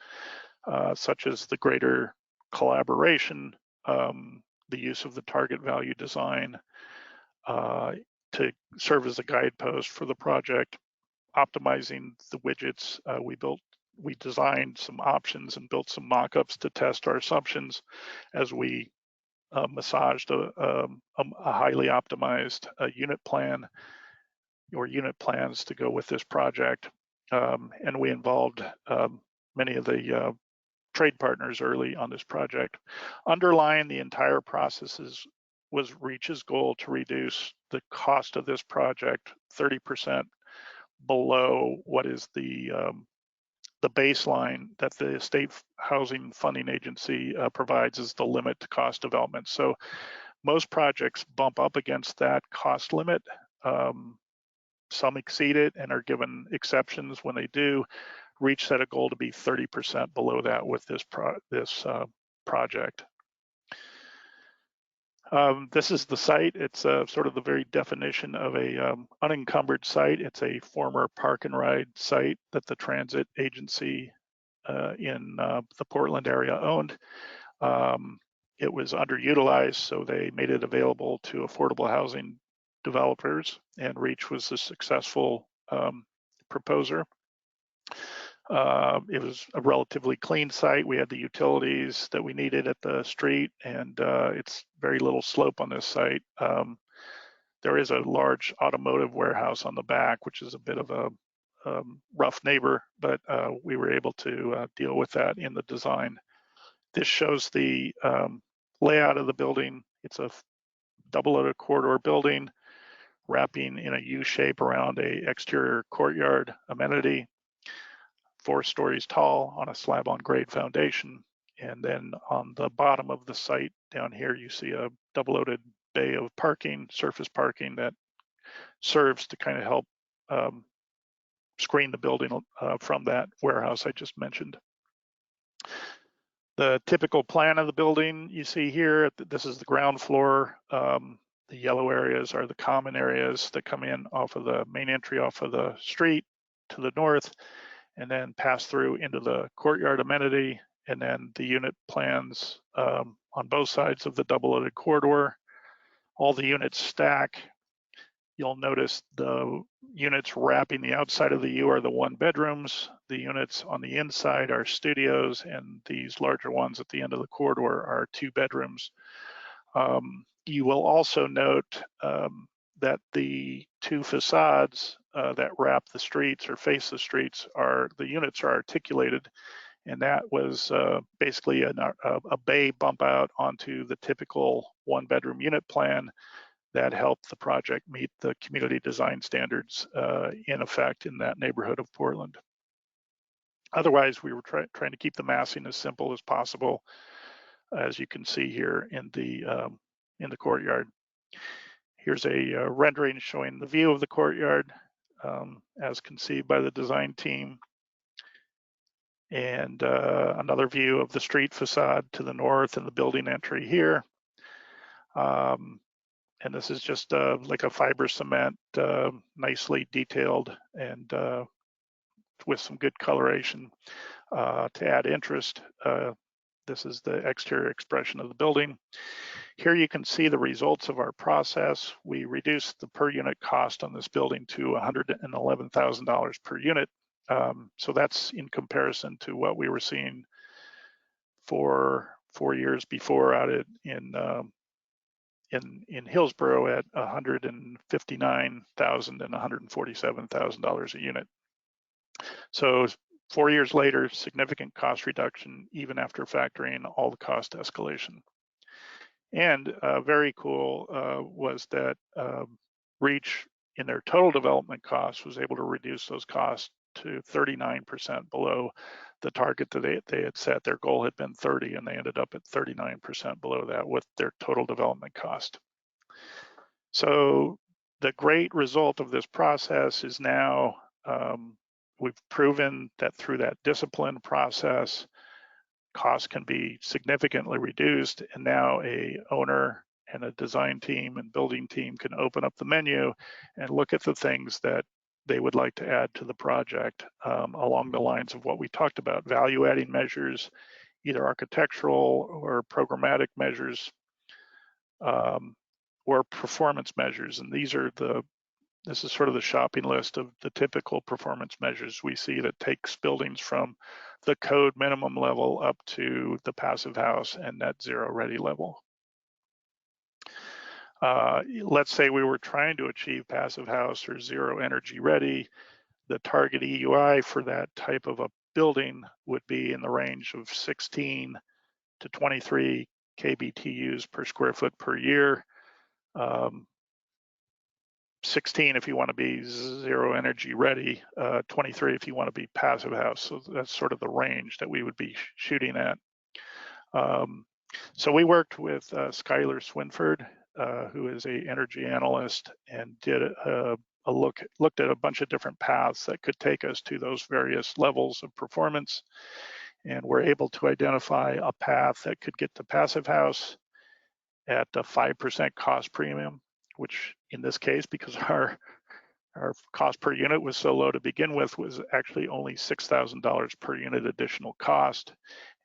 such as the greater collaboration, the use of the target value design to serve as a guidepost for the project, optimizing the widgets. We designed some options and built some mock-ups to test our assumptions as we massaged a highly optimized unit plan or unit plans to go with this project. And we involved many of the trade partners early on this project. Underlying the entire process was Reach's goal to reduce the cost of this project 30% below what is the baseline that the State Housing Funding Agency provides as the limit to cost development. So most projects bump up against that cost limit. Some exceed it and are given exceptions when they do. Reach set a goal to be 30% below that with this project. This is the site. It's sort of the very definition of a unencumbered site. It's a former park and ride site that the transit agency in the Portland area owned. It was underutilized, so they made it available to affordable housing developers, and Reach was the successful proposer. It was a relatively clean site. We had the utilities that we needed at the street, and it's very little slope on this site. There is a large automotive warehouse on the back, which is a bit of a rough neighbor, but we were able to deal with that in the design. This shows the layout of the building. It's a double-loaded corridor building wrapping in a U shape around a exterior courtyard amenity, 4 stories tall on a slab on grade foundation. And then on the bottom of the site down here, you see a double-loaded bay of parking, surface parking, that serves to kind of help screen the building from that warehouse I just mentioned. The typical plan of the building you see here, this is the ground floor. The yellow areas are the common areas that come in off of the main entry off of the street to the north, and then pass through into the courtyard amenity, and then the unit plans on both sides of the double-loaded corridor. All the units stack. You'll notice the units wrapping the outside of the U are the 1-bedrooms. The units on the inside are studios, and these larger ones at the end of the corridor are 2-bedrooms. You will also note that the 2 facades that wrap the streets or face the streets the units are articulated, and that was basically a bay bump out onto the typical 1-bedroom unit plan that helped the project meet the community design standards in effect in that neighborhood of Portland. Otherwise, we were trying to keep the massing as simple as possible, as you can see here in the courtyard. Here's a rendering showing the view of the courtyard as conceived by the design team, and another view of the street facade to the north and the building entry here. And this is just like a fiber cement, nicely detailed and with some good coloration to add interest. This is the exterior expression of the building. Here you can see the results of our process. We reduced the per unit cost on this building to $111,000 per unit. So that's in comparison to what we were seeing for 4 years before out in Hillsborough at $159,000 and $147,000 a unit. So 4 years later, significant cost reduction even after factoring all the cost escalation. And very cool was that Reach, in their total development costs, was able to reduce those costs to 39% below the target that they had set. Their goal had been 30, and they ended up at 39% below that with their total development cost. So the great result of this process is now we've proven that through that disciplined process, costs can be significantly reduced, and now a owner and a design team and building team can open up the menu and look at the things that they would like to add to the project along the lines of what we talked about: value-adding measures, either architectural or programmatic measures, or performance measures. And this is sort of the shopping list of the typical performance measures we see that takes buildings from the code minimum level up to the passive house and net zero ready level. Let's say we were trying to achieve passive house or zero energy ready. The target EUI for that type of a building would be in the range of 16 to 23 kBTUs per square foot per year. 16 if you want to be zero energy ready, 23 if you want to be passive house. So that's sort of the range that we would be shooting at. So we worked with Skylar Swinford, who is an energy analyst, and did looked at a bunch of different paths that could take us to those various levels of performance, and we're able to identify a path that could get to passive house at a 5% cost premium, which in this case, because our cost per unit was so low to begin with, was actually only $6,000 per unit additional cost.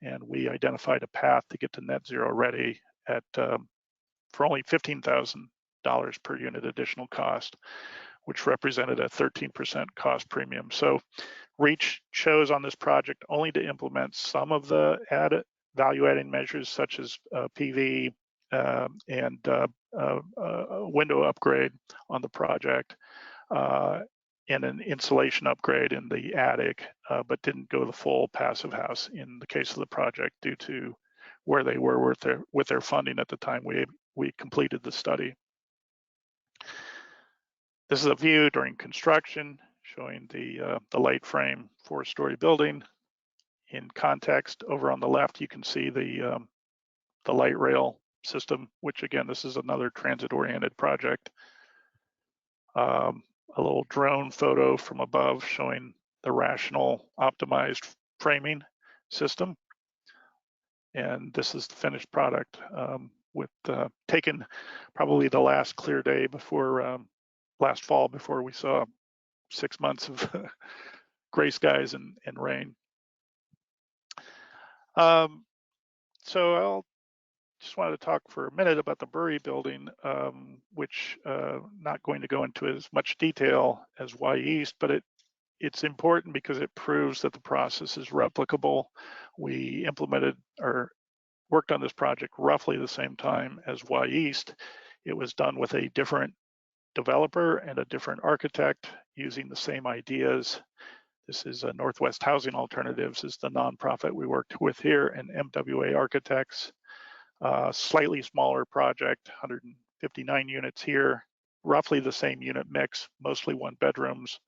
And we identified a path to get to net zero ready at for only $15,000 per unit additional cost, which represented a 13% cost premium. So Reach chose on this project only to implement some of the value-adding measures, such as PV and window upgrade on the project, and an insulation upgrade in the attic, but didn't go the full passive house in the case of the project due to where they were with their funding at the time we completed the study. This is a view during construction showing the light frame 4-story building. In context, over on the left, you can see the light rail system, which again, this is another transit-oriented project. A little drone photo from above showing the rational optimized framing system. And this is the finished product with taken probably the last clear day before last fall, before we saw 6 months of gray skies and rain. So I'll just wanted to talk for a minute about the Bury building, which not going to go into as much detail as Wy'East, but it's important because it proves that the process is replicable. We implemented or worked on this project roughly the same time as Wy'East. It was done with a different developer and a different architect using the same ideas. This is Northwest Housing Alternatives is the nonprofit we worked with here, and MWA Architects. Slightly smaller project, 159 units here, roughly the same unit mix, mostly 1-bedrooms,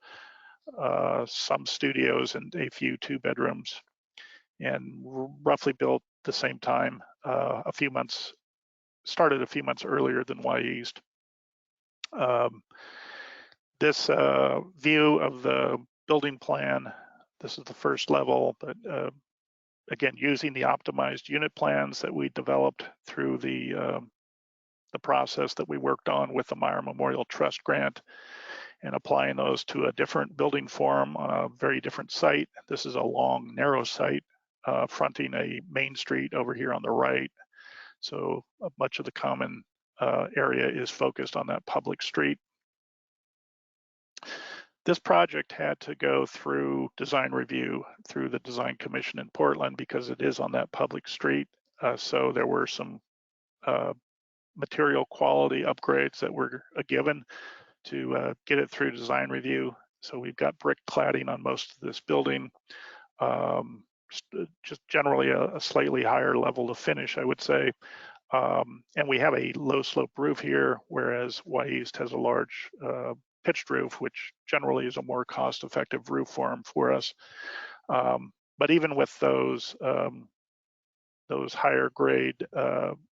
some studios and a few 2-bedrooms, and roughly built the same time, started a few months earlier than Wy'East. This view of the building plan, this is the first level, but again, using the optimized unit plans that we developed through the process that we worked on with the Meyer Memorial Trust grant, and applying those to a different building form on a very different site. This is a long, narrow site fronting a main street over here on the right. So much of the common area is focused on that public street. This project had to go through design review through the Design Commission in Portland because it is on that public street. So there were some material quality upgrades that were given to get it through design review. So we've got brick cladding on most of this building, just generally a slightly higher level of finish, I would say. And we have a low slope roof here, whereas Wy'East has a large pitched roof, which generally is a more cost-effective roof form for us. But even with those higher grade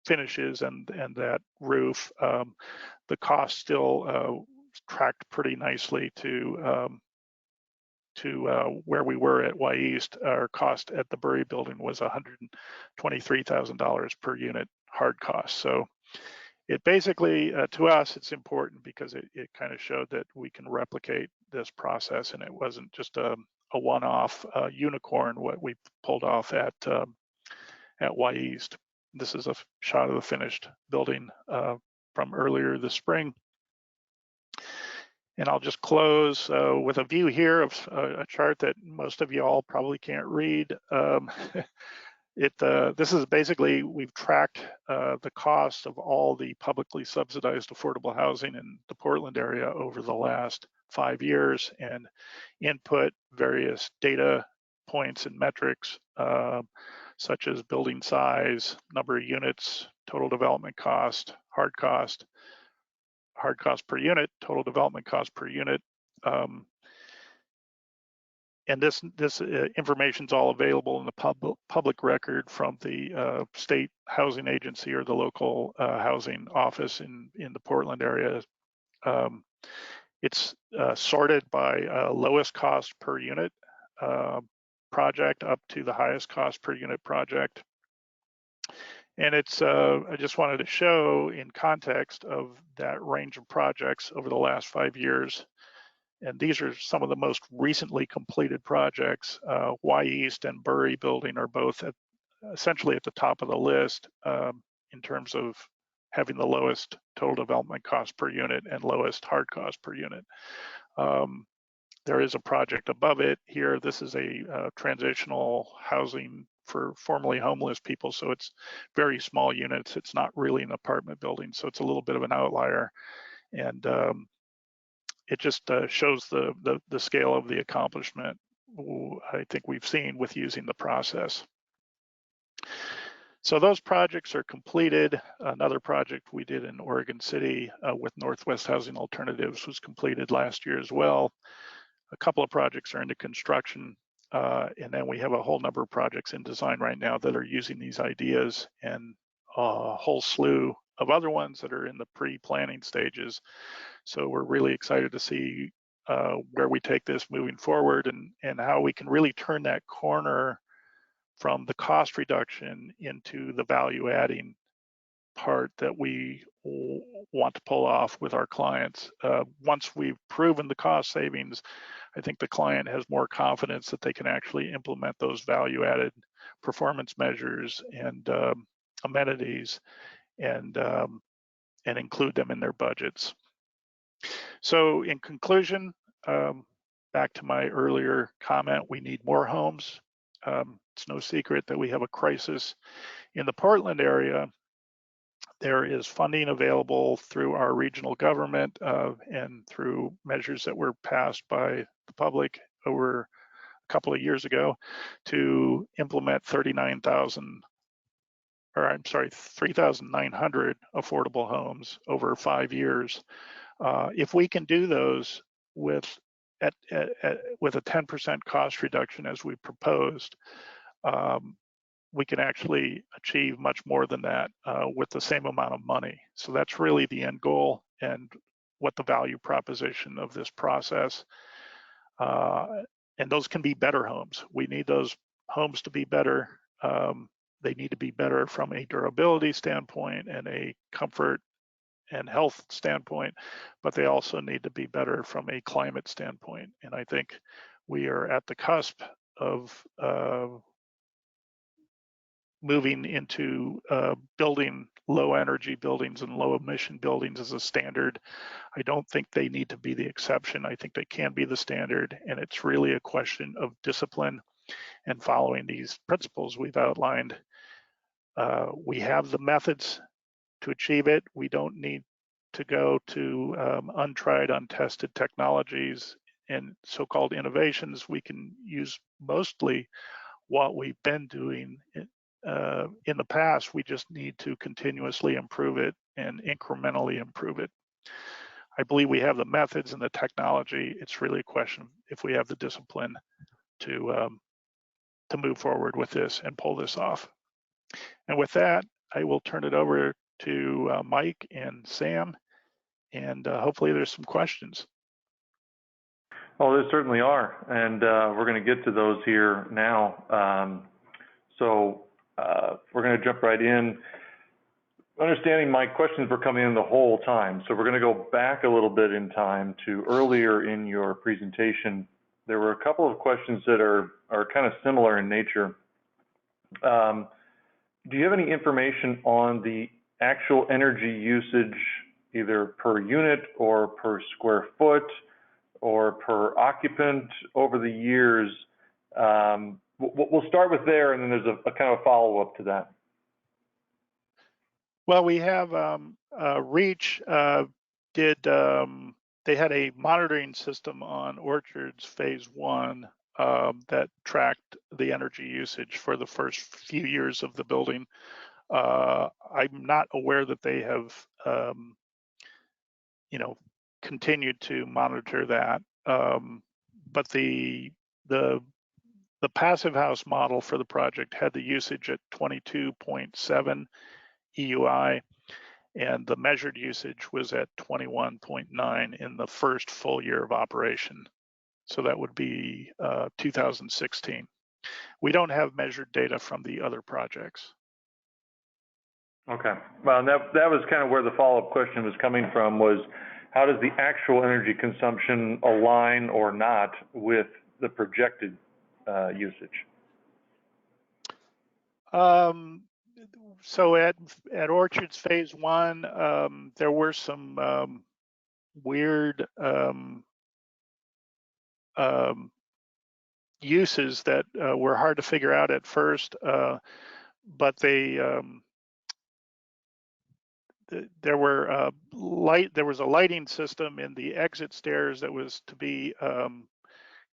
finishes and that roof, the cost still tracked pretty nicely to where we were at Wy'East. Our cost at the Bury building was $123,000 per unit hard cost. So it basically, to us, it's important because it kind of showed that we can replicate this process, and it wasn't just a one-off unicorn what we pulled off at Wy'East. This is a shot of the finished building from earlier this spring. And I'll just close with a view here of a chart that most of you all probably can't read. This is basically, we've tracked the cost of all the publicly subsidized affordable housing in the Portland area over the last 5 years and input various data points and metrics such as building size, number of units, total development cost, hard cost per unit, total development cost per unit. And this information is all available in the public record from the state housing agency or the local housing office in the Portland area. It's sorted by lowest cost per unit project up to the highest cost per unit project. And it's, I just wanted to show in context of that range of projects over the last 5 years. And these are some of the most recently completed projects. Wy'East and Bury building are both essentially at the top of the list in terms of having the lowest total development cost per unit and lowest hard cost per unit. There is a project above it here. This is a transitional housing for formerly homeless people. So it's very small units. It's not really an apartment building. So it's a little bit of an outlier. And it just shows the scale of the accomplishment I think we've seen with using the process. So those projects are completed. Another project we did in Oregon City with Northwest Housing Alternatives was completed last year as well. A couple of projects are into construction, and then we have a whole number of projects in design right now that are using these ideas, and a whole slew of other ones that are in the pre-planning stages. So we're really excited to see where we take this moving forward and how we can really turn that corner from the cost reduction into the value adding part that we want to pull off with our clients. Once we've proven the cost savings, I think the client has more confidence that they can actually implement those value added performance measures and amenities and include them in their budgets. So in conclusion, back to my earlier comment, we need more homes. It's no secret that we have a crisis in the Portland area. There is funding available through our regional government and through measures that were passed by the public over a couple of years ago to implement 3,900 affordable homes over 5 years. If we can do those with a 10% cost reduction as we proposed, we can actually achieve much more than that with the same amount of money. So that's really the end goal and what the value proposition of this process. And those can be better homes. We need those homes to be better. They need to be better from a durability standpoint and a comfort and health standpoint, but they also need to be better from a climate standpoint. And I think we are at the cusp of moving into building low energy buildings and low emission buildings as a standard. I don't think they need to be the exception. I think they can be the standard, and it's really a question of discipline and following these principles we've outlined. We have the methods to achieve it. We don't need to go to untried, untested technologies and so-called innovations. We can use mostly what we've been doing in the past. We just need to continuously improve it and incrementally improve it. I believe we have the methods and the technology. It's really a question of if we have the discipline to move forward with this and pull this off. And with that, I will turn it over to Mike and Sam, and hopefully there's some questions. Oh, there certainly are, and we're going to get to those here now. We're going to jump right in. Understanding my questions were coming in the whole time, so we're going to go back a little bit in time to earlier in your presentation. There were a couple of questions that are kind of similar in nature. Do you have any information on the actual energy usage, either per unit or per square foot or per occupant over the years? We'll start with there, and then there's a kind of follow-up to that. Well, we have Reach they had a monitoring system on Orchards Phase 1 that tracked the energy usage for the first few years of the building. I'm not aware that they have, continued to monitor that. But the passive house model for the project had the usage at 22.7 EUI, and the measured usage was at 21.9 in the first full year of operation. So that would be 2016. We don't have measured data from the other projects. Okay. Well, that was kind of where the follow-up question was coming from, was how does the actual energy consumption align or not with the projected usage? So at Orchards Phase 1, there were some weird uses that were hard to figure out at first, but there was a lighting system in the exit stairs that was to be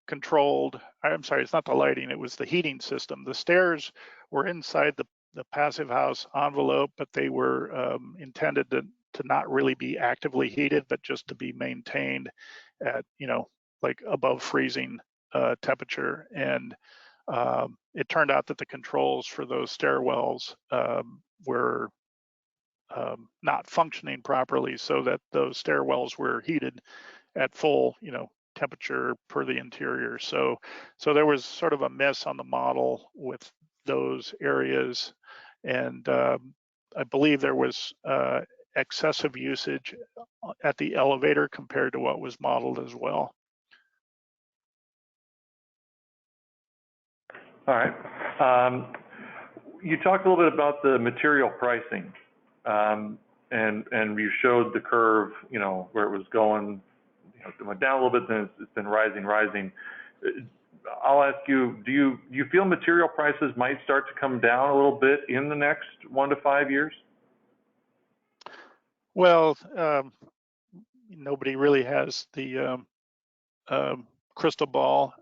controlled. I'm sorry, it's not the lighting, it was the heating system. The stairs were inside the passive house envelope, but they were intended to not really be actively heated, but just to be maintained at, like above freezing temperature. And it turned out that the controls for those stairwells were not functioning properly, so that those stairwells were heated at full, temperature per the interior. So there was sort of a miss on the model with those areas, and I believe there was excessive usage at the elevator compared to what was modeled as well. All right. You talked a little bit about the material pricing, and you showed the curve, where it was going, it went down a little bit, then it's been rising. I'll ask you, do you feel material prices might start to come down a little bit in the next 1 to 5 years? Well, nobody really has the crystal ball.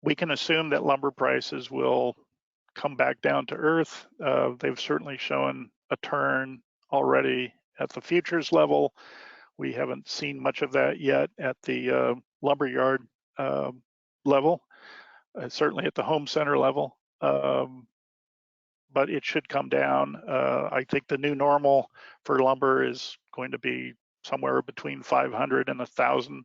We can assume that lumber prices will come back down to earth. They've certainly shown a turn already at the futures level. We haven't seen much of that yet at the lumberyard level, certainly at the home center level, but it should come down. I think the new normal for lumber is going to be somewhere between $500 and $1,000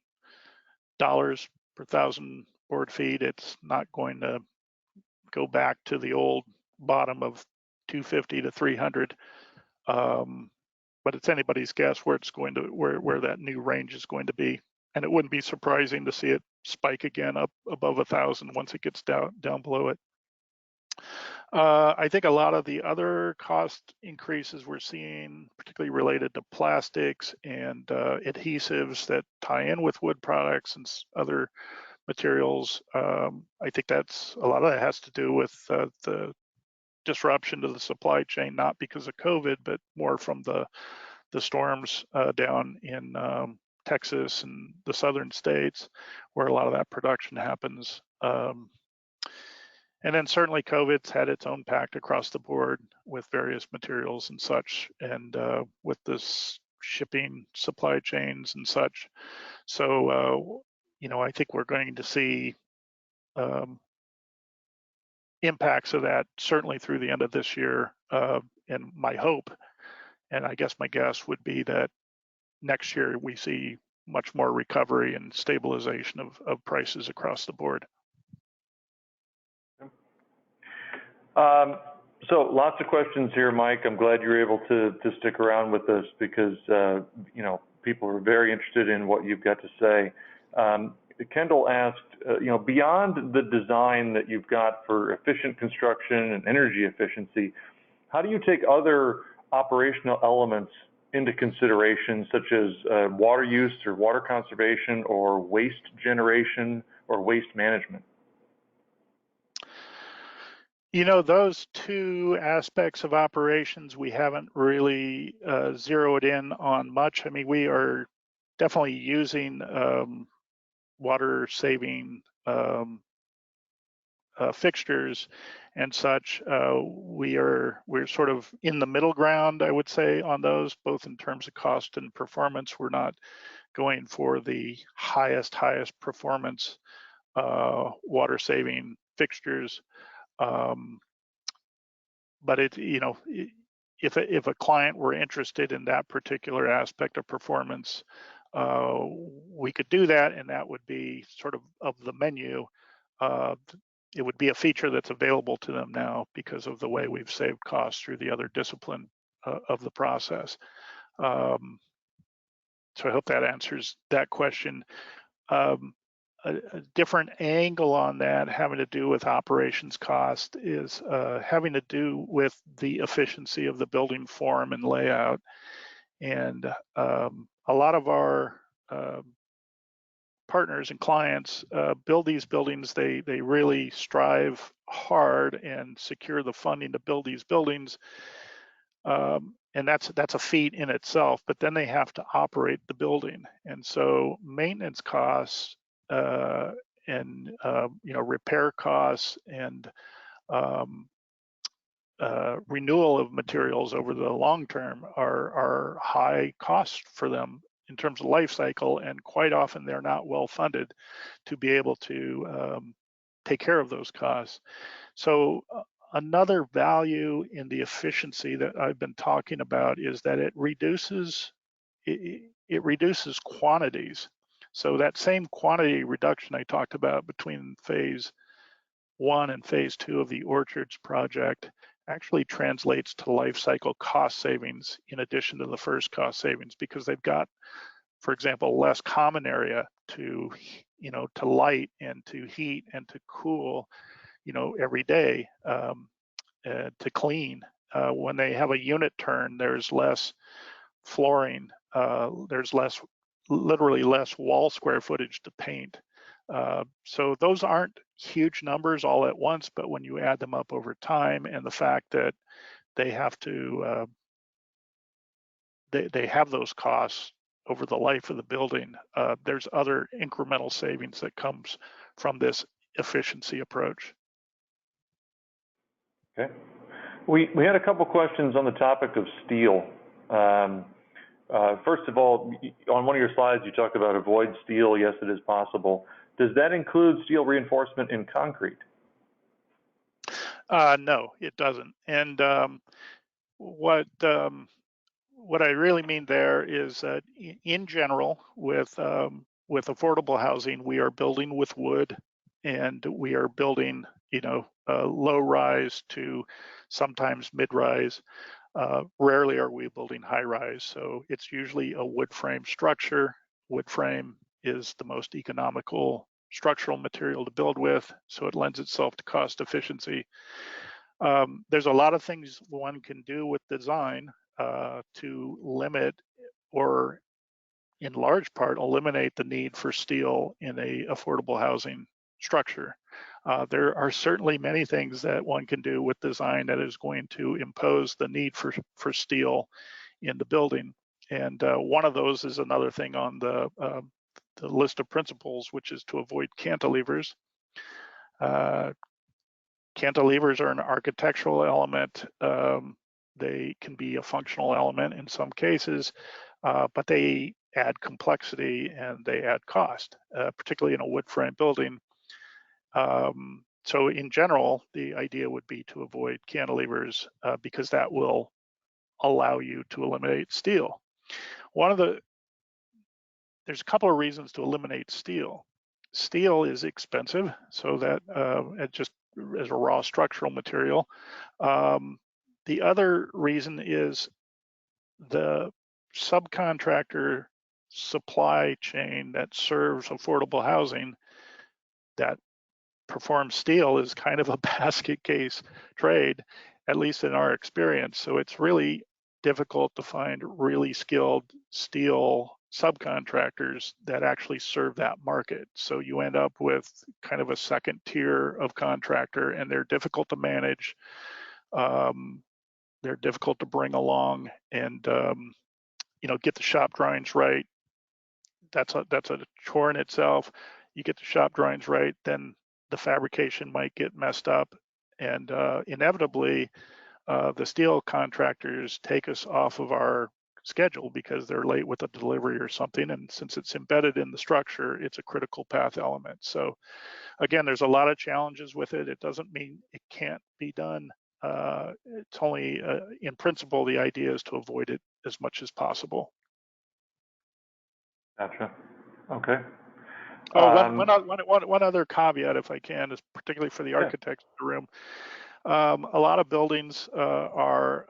per 1,000 board feet. It's not going to go back to the old bottom of 250 to 300, but it's anybody's guess where it's going to where that new range is going to be. And it wouldn't be surprising to see it spike again up above 1,000 once it gets down below it. I think a lot of the other cost increases we're seeing, particularly related to plastics and adhesives that tie in with wood products and other materials, I think that's a lot of that has to do with the disruption to the supply chain, not because of COVID, but more from the storms down in Texas and the southern states, where a lot of that production happens. And then certainly COVID's had its own impact across the board with various materials and such, and with this shipping supply chains and such. So, you know, I think we're going to see impacts of that certainly through the end of this year. And my hope, and I guess my guess would be that next year we see much more recovery and stabilization of prices across the board. So lots of questions here, Mike. I'm glad you're able to stick around with us because, you know, people are very interested in what you've got to say. Kendall asked, you know, beyond the design that you've got for efficient construction and energy efficiency, how do you take other operational elements into consideration, such as water use or water conservation or waste generation or waste management? You know, those two aspects of operations we haven't really zeroed in on much. I mean, we are definitely using water saving fixtures and such. We're sort of in the middle ground, I would say, on those, both in terms of cost and performance. We're not going for the highest performance water saving fixtures. But it, you know, if a client were interested in that particular aspect of performance, we could do that, and that would be sort of the menu. It would be a feature that's available to them now because of the way we've saved costs through the other discipline of the process. So I hope that answers that question. A different angle on that, having to do with operations cost, is having to do with the efficiency of the building form and layout. And a lot of our partners and clients build these buildings. They really strive hard and secure the funding to build these buildings. And that's a feat in itself, but then they have to operate the building. And so maintenance costs and you know, repair costs and renewal of materials over the long term are high cost for them in terms of life cycle, and quite often they're not well funded to be able to take care of those costs. So another value in the efficiency that I've been talking about is that it reduces quantities. So that same quantity reduction I talked about between phase 1 and phase 2 of the Orchards project actually translates to life cycle cost savings in addition to the first cost savings, because they've got, for example, less common area to, you know, to light and to heat and to cool, you know, every day, to clean. When they have a unit turn, there's less flooring, there's literally less wall square footage to paint. So those aren't huge numbers all at once, but when you add them up over time, and the fact that they have to, they have those costs over the life of the building, there's other incremental savings that comes from this efficiency approach. Okay. We had a couple questions on the topic of steel. First of all, on one of your slides, you talked about avoid steel. Yes, it is possible. Does that include steel reinforcement in concrete? No, it doesn't. And what I really mean there is that in general, with affordable housing, we are building with wood, and we are building, you know, low rise to sometimes mid rise. Rarely are we building high rise, so it's usually a wood frame structure. Wood frame is the most economical structural material to build with, so it lends itself to cost efficiency. There's a lot of things one can do with design to limit, or in large part eliminate, the need for steel in a affordable housing structure. There are certainly many things that one can do with design that is going to impose the need for steel in the building. And one of those is another thing on the list of principles, which is to avoid cantilevers. Cantilevers are an architectural element. They can be a functional element in some cases, but they add complexity and they add cost, particularly in a wood frame building. So in general, the idea would be to avoid cantilevers because that will allow you to eliminate steel. There's a couple of reasons to eliminate steel. Steel is expensive, so that it just as a raw structural material. The other reason is the subcontractor supply chain that serves affordable housing that performs steel is kind of a basket case trade, at least in our experience. So it's really difficult to find really skilled steel subcontractors that actually serve that market. So you end up with kind of a second tier of contractor, and they're difficult to manage. They're difficult to bring along and get the shop drawings right. That's a chore in itself. You get the shop drawings right, then the fabrication might get messed up, and inevitably the steel contractors take us off of our schedule because they're late with a delivery or something, and since it's embedded in the structure, it's a critical path element. So again, there's a lot of challenges with it. It doesn't mean it can't be done. It's only in principle, the idea is to avoid it as much as possible. Gotcha. Okay. One other caveat, if I can, is particularly for the architects in the room. A lot of buildings are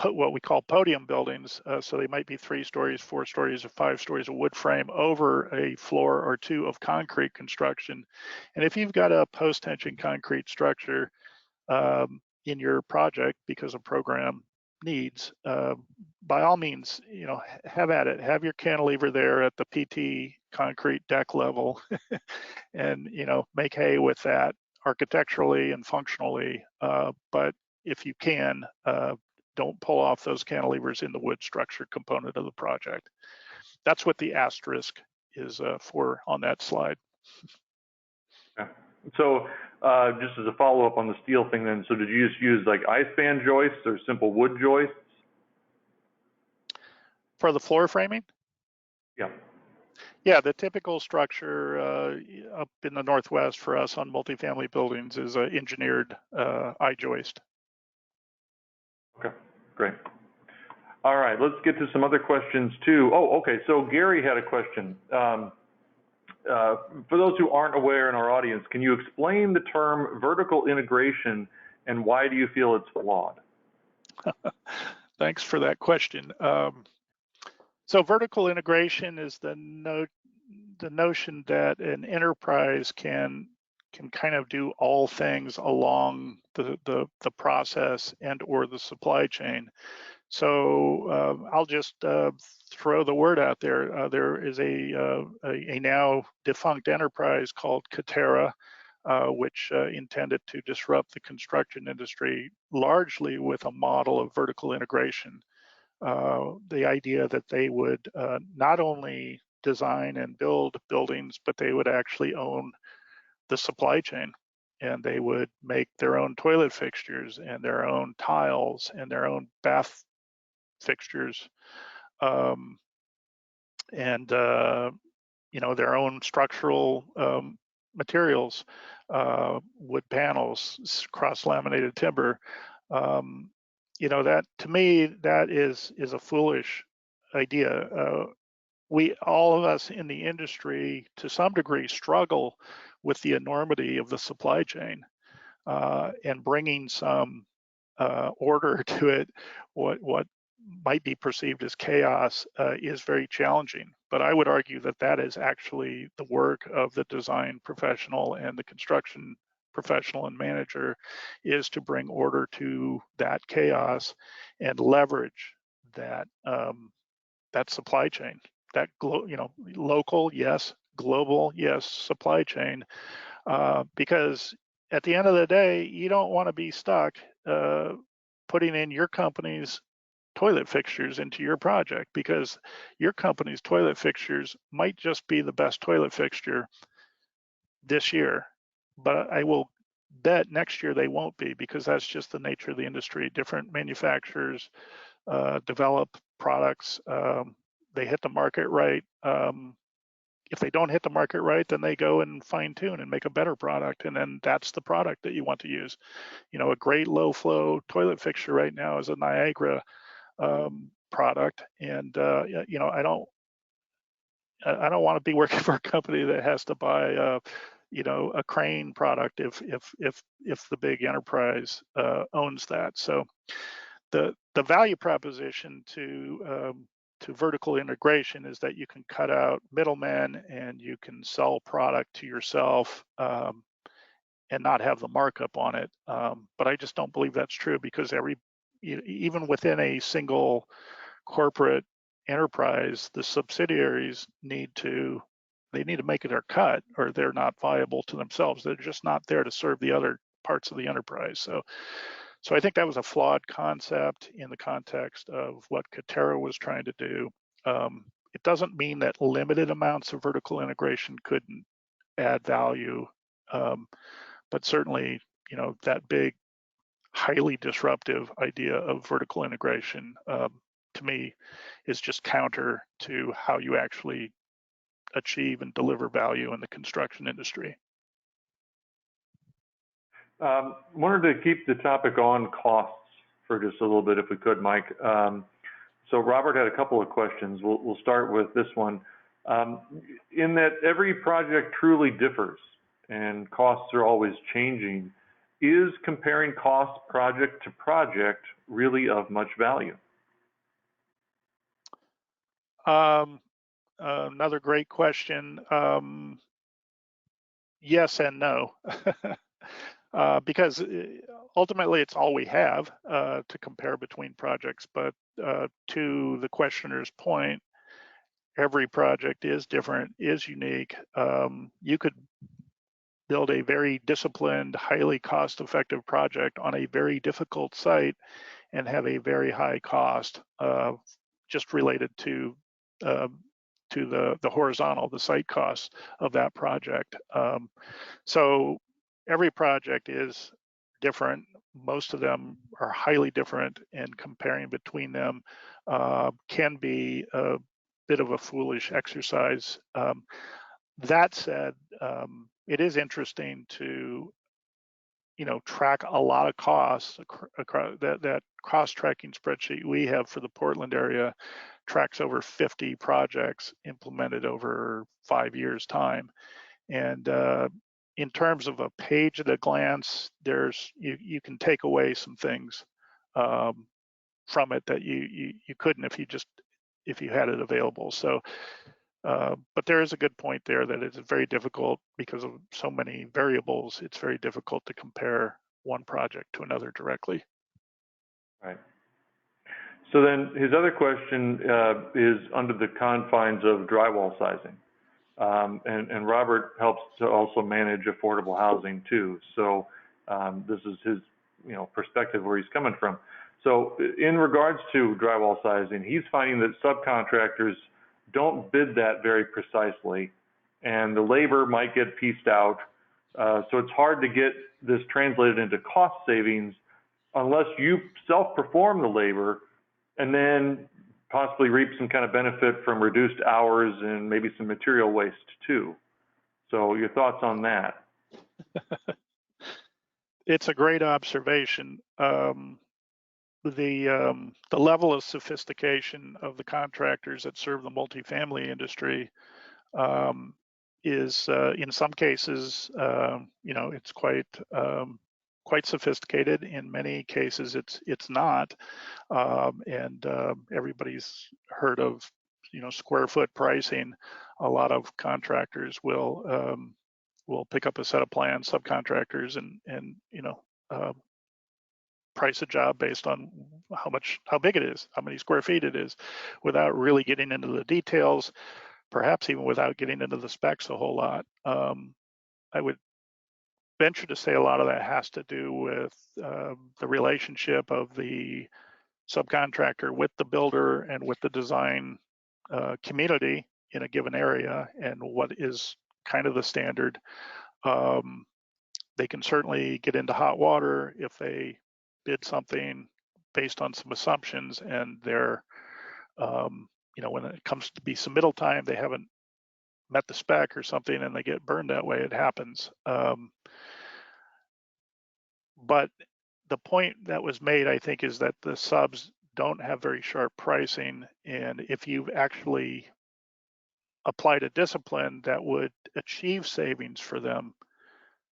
what we call podium buildings. So they might be 3 stories, 4 stories, or 5 stories of wood frame over a floor or 2 of concrete construction. And if you've got a post-tension concrete structure in your project because of program needs, by all means, have at it. Have your cantilever there at the PT concrete deck level, and make hay with that architecturally and functionally. But if you can, don't pull off those cantilevers in the wood structure component of the project. That's what the asterisk is for on that slide. Okay. So just as a follow-up on the steel thing then, so did you just use like I-span joists or simple wood joists? For the floor framing? Yeah. Yeah, the typical structure up in the Northwest for us on multifamily buildings is an engineered I-joist. Okay, great. All right, let's get to some other questions too. Oh, okay, so Gary had a question. For those who aren't aware in our audience, can you explain the term vertical integration and why do you feel it's flawed? Thanks for that question. So vertical integration is the notion that an enterprise can kind of do all things along the process and or the supply chain. So I'll just throw the word out there. There is a now defunct enterprise called Katerra, which intended to disrupt the construction industry largely with a model of vertical integration. The idea that they would not only design and build buildings, but they would actually own the supply chain, and they would make their own toilet fixtures and their own tiles and their own bath fixtures, and their own structural materials, wood panels, cross-laminated timber. That to me, that is a foolish idea. All of us in the industry, to some degree, struggle with the enormity of the supply chain, and bringing some order to it. What might be perceived as chaos is very challenging. But I would argue that that is actually the work of the design professional and the construction professional and manager, is to bring order to that chaos and leverage that that supply chain. that local, yes, global, yes, supply chain, because at the end of the day, you don't want to be stuck putting in your company's toilet fixtures into your project, because your company's toilet fixtures might just be the best toilet fixture this year, but I will bet next year they won't be, because that's just the nature of the industry. Different manufacturers develop products, they hit the market right. If they don't hit the market right, then they go and fine tune and make a better product, and then that's the product that you want to use. A great low flow toilet fixture right now is a Niagara product, and I don't want to be working for a company that has to buy a crane product if the big enterprise owns that. So the value proposition to vertical integration is that you can cut out middlemen and you can sell product to yourself and not have the markup on it. But I just don't believe that's true, because even within a single corporate enterprise, the subsidiaries need to make their cut, or they're not viable to themselves. They're just not there to serve the other parts of the enterprise. So I think that was a flawed concept in the context of what Katerra was trying to do. It doesn't mean that limited amounts of vertical integration couldn't add value, but certainly, that big, highly disruptive idea of vertical integration, to me, is just counter to how you actually achieve and deliver value in the construction industry. Wanted to keep the topic on costs for just a little bit, if we could, Mike. So Robert had a couple of questions. We'll start with this one. In that every project truly differs and costs are always changing, is comparing cost project to project really of much value? Another great question. Yes and no. Because ultimately it's all we have to compare between projects. But to the questioner's point, every project is different, is unique. You could build a very disciplined, highly cost-effective project on a very difficult site and have a very high cost just related to the horizontal, the site costs of that project. So every project is different. Most of them are highly different, and comparing between them can be a bit of a foolish exercise. That said, it is interesting to track a lot of costs across that cost tracking spreadsheet we have for the Portland area tracks over 50 projects implemented over 5 years time. And in terms of a page at a glance, you can take away some things from it that you couldn't if you had it available. So but there is a good point there that it's very difficult, because of so many variables. It's very difficult to compare one project to another directly. Right. So then his other question is under the confines of drywall sizing. And Robert helps to also manage affordable housing too. So this is his perspective where he's coming from. So in regards to drywall sizing, he's finding that subcontractors don't bid that very precisely, and the labor might get pieced out. So it's hard to get this translated into cost savings unless you self-perform the labor and then possibly reap some kind of benefit from reduced hours and maybe some material waste too. So your thoughts on that? It's a great observation. The level of sophistication of the contractors that serve the multifamily industry is, in some cases, it's quite sophisticated. In many cases, it's not. And everybody's heard of square foot pricing. A lot of contractors will pick up a set of plans, subcontractors, and price a job based on how big it is, how many square feet it is, without really getting into the details, perhaps even without getting into the specs a whole lot. I would venture to say a lot of that has to do with the relationship of the subcontractor with the builder and with the design community in a given area, and what is kind of the standard. They can certainly get into hot water if they bid something based on some assumptions, and they're, when it comes to be submittal time, they haven't met the spec or something, and they get burned that way. It happens. But the point that was made, I think, is that the subs don't have very sharp pricing, and if you've actually applied a discipline that would achieve savings for them,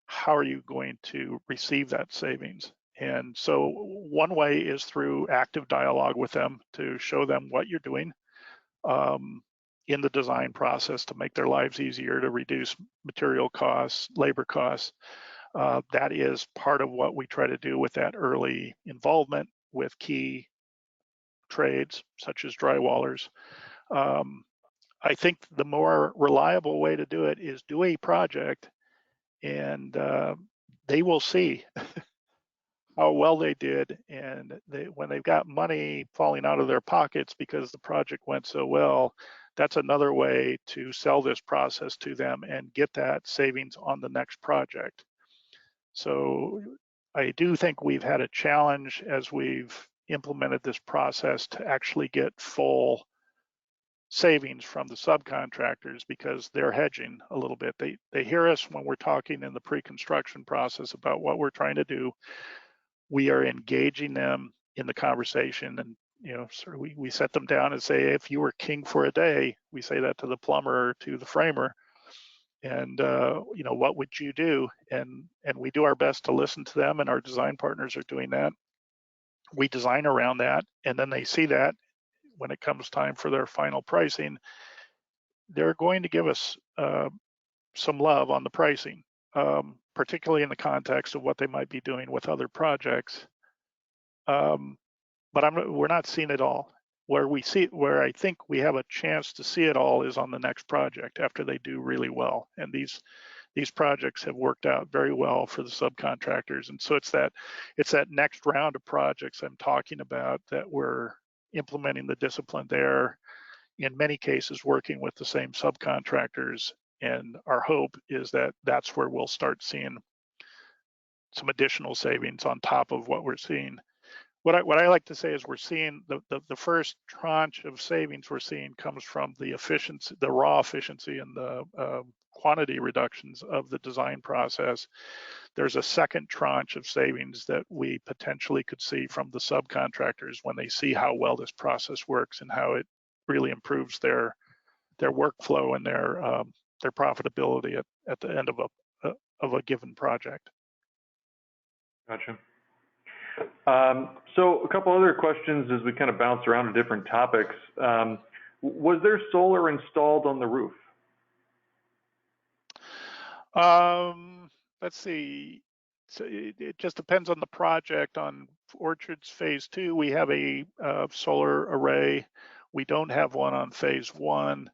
how are you going to receive that savings? And so one way is through active dialogue with them to show them what you're doing in the design process to make their lives easier, to reduce material costs, labor costs. That is part of what we try to do with that early involvement with key trades such as drywallers. I think the more reliable way to do it is do a project, and they will see how well they did. And when they've got money falling out of their pockets because the project went so well, that's another way to sell this process to them and get that savings on the next project. So I do think we've had a challenge as we've implemented this process to actually get full savings from the subcontractors, because they're hedging a little bit. They hear us when we're talking in the pre-construction process about what we're trying to do. We are engaging them in the conversation, and sort of we set them down and say, if you were king for a day, we say that to the plumber or to the framer, and what would you do? And we do our best to listen to them, and our design partners are doing that. We design around that, and then they see that when it comes time for their final pricing, they're going to give us some love on the pricing, particularly in the context of what they might be doing with other projects. But we're not seeing it all. Where I think we have a chance to see it all is on the next project after they do really well. And these projects have worked out very well for the subcontractors. And so it's that next round of projects I'm talking about that we're implementing the discipline there, in many cases working with the same subcontractors. And our hope is that that's where we'll start seeing some additional savings on top of what we're seeing. What I like to say is we're seeing the first tranche of savings we're seeing comes from the efficiency, the raw efficiency, and the quantity reductions of the design process. There's a second tranche of savings that we potentially could see from the subcontractors when they see how well this process works and how it really improves their workflow and their profitability at the end of a given project. Gotcha. So a couple other questions as we kind of bounce around to different topics. Was there solar installed on the roof? Let's see. So it just depends on the project. On Orchards Phase 2, we have a solar array. We don't have one on Phase 1.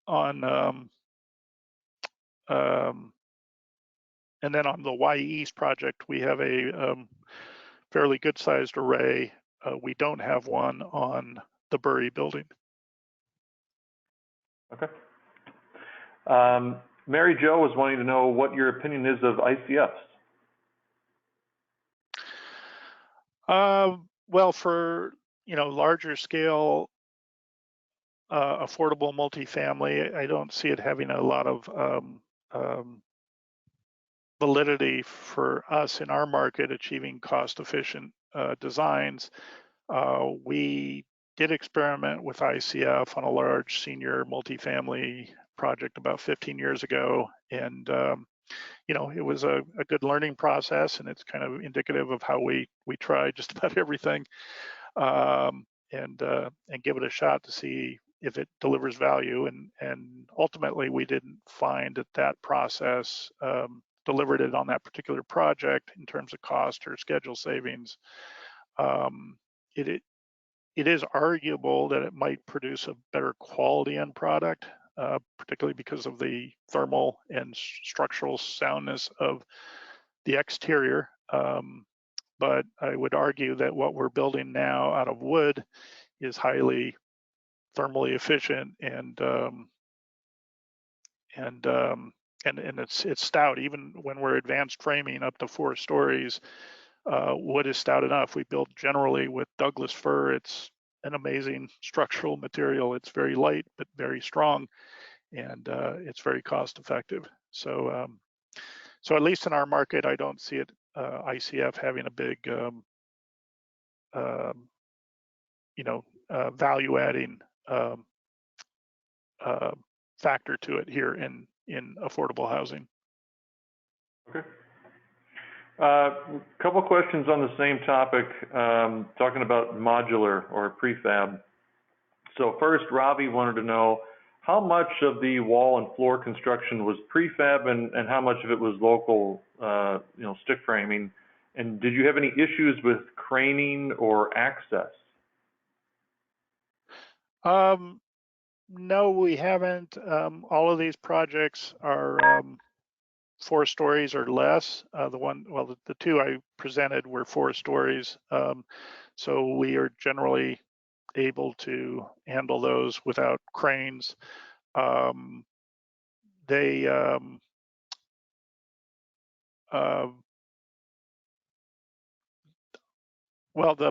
And then on the Wy'East project, we have a fairly good-sized array. We don't have one on the Bury building. Okay. Mary Jo was wanting to know what your opinion is of ICFs. Well, for larger scale, affordable multifamily, I don't see it having a lot of validity for us in our market achieving cost-efficient designs. We did experiment with ICF on a large senior multifamily project about 15 years ago, and it was a good learning process, and it's kind of indicative of how we try just about everything, and give it a shot to see if it delivers value. And ultimately, we didn't find that process delivered it on that particular project in terms of cost or schedule savings. It is arguable that it might produce a better quality end product, particularly because of the thermal and structural soundness of the exterior. But I would argue that what we're building now out of wood is highly thermally efficient, and it's stout. Even when we're advanced framing up to 4 stories, wood is stout enough. We build generally with Douglas fir. It's an amazing structural material. It's very light but very strong, and it's very cost effective. So at least in our market, I don't see it ICF having a big value adding factor to it here in affordable housing. Okay. Couple questions on the same topic, talking about modular or prefab. So first, Ravi wanted to know how much of the wall and floor construction was prefab and how much of it was local, stick framing. And did you have any issues with craning or access? No, we haven't. All of these projects are 4 stories or less. The 2 I presented were 4 stories. So we are generally able to handle those without cranes. The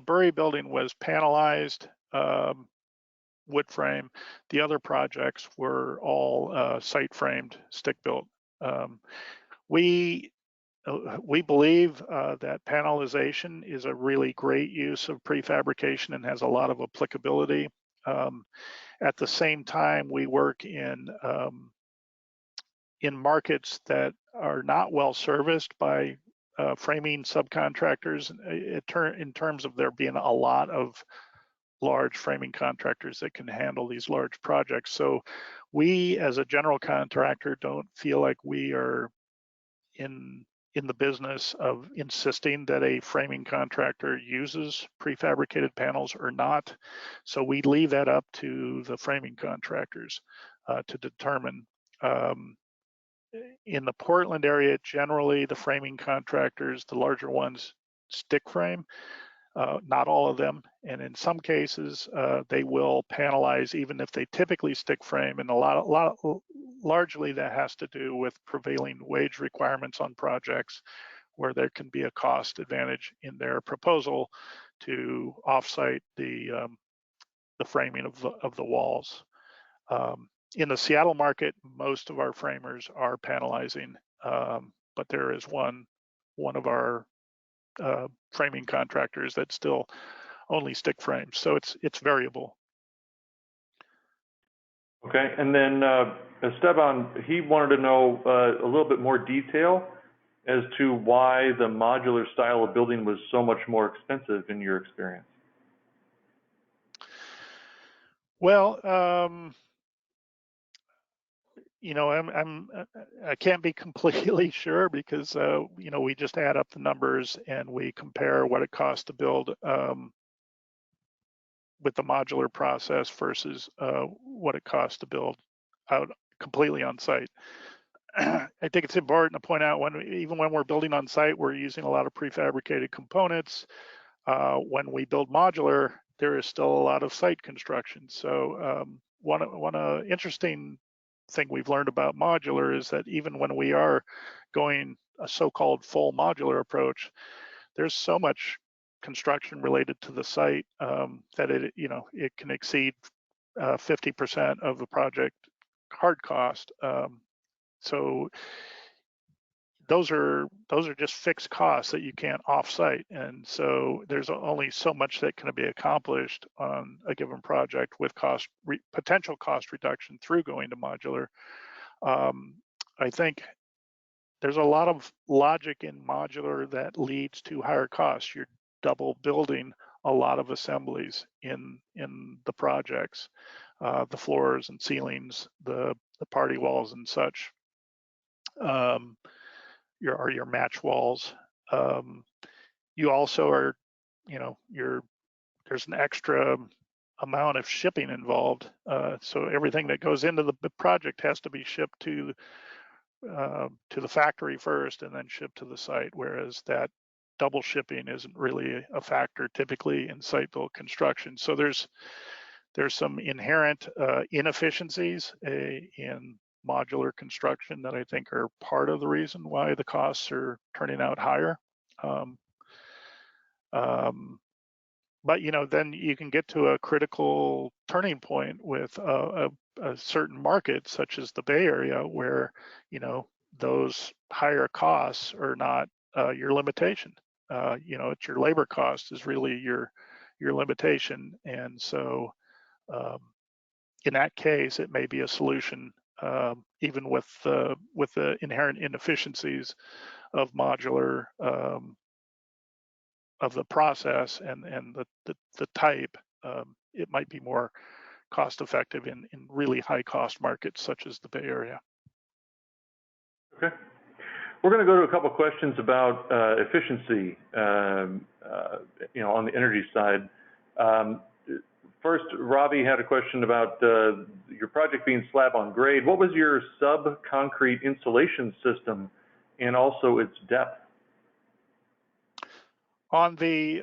Bury building was panelized wood frame. The other projects were all site framed, stick built. We believe that panelization is a really great use of prefabrication and has a lot of applicability. At the same time, we work in markets that are not well serviced by framing subcontractors in terms of there being a lot of large framing contractors that can handle these large projects. So we, as a general contractor, don't feel like we are in the business of insisting that a framing contractor uses prefabricated panels or not. So we leave that up to the framing contractors to determine. In the Portland area, generally the framing contractors, the larger ones, stick frame. Not all of them, and in some cases they will panelize even if they typically stick frame, and largely that has to do with prevailing wage requirements on projects where there can be a cost advantage in their proposal to offsite the framing of the walls. In the Seattle market, most of our framers are panelizing, but there is one of our framing contractors that still only stick frames, so it's variable. Okay, and then Esteban, he wanted to know a little bit more detail as to why the modular style of building was so much more expensive in your experience. Well, I can't be completely sure because we just add up the numbers and we compare what it costs to build with the modular process versus what it costs to build out completely on site. I think it's important to point out even when we're building on site, we're using a lot of prefabricated components. When we build modular, there is still a lot of site construction. So one interesting thing we've learned about modular is that even when we are going a so-called full modular approach, there's so much construction related to the site that it can exceed 50% of the project hard cost. So those are just fixed costs that you can't offsite, and so there's only so much that can be accomplished on a given project with potential cost reduction through going to modular. I think there's a lot of logic in modular that leads to higher costs. You're double building a lot of assemblies in the projects, the floors and ceilings, the party walls and such. your match walls. You also are, there's an extra amount of shipping involved. So everything that goes into the project has to be shipped to the factory first and then shipped to the site, whereas that double shipping isn't really a factor typically in site-built construction. So there's some inherent inefficiencies in modular construction that I think are part of the reason why the costs are turning out higher. But then you can get to a critical turning point with a certain market, such as the Bay Area, where those higher costs are not your limitation. It's your labor cost is really your limitation, and so in that case, it may be a solution, even with the inherent inefficiencies of modular, of the process and the type. It might be more cost effective in really high cost markets such as the Bay Area. Okay. We're going to go to a couple of questions about efficiency, on the energy side. First, Robbie had a question about your project being slab on grade. What was your sub-concrete insulation system and also its depth? On the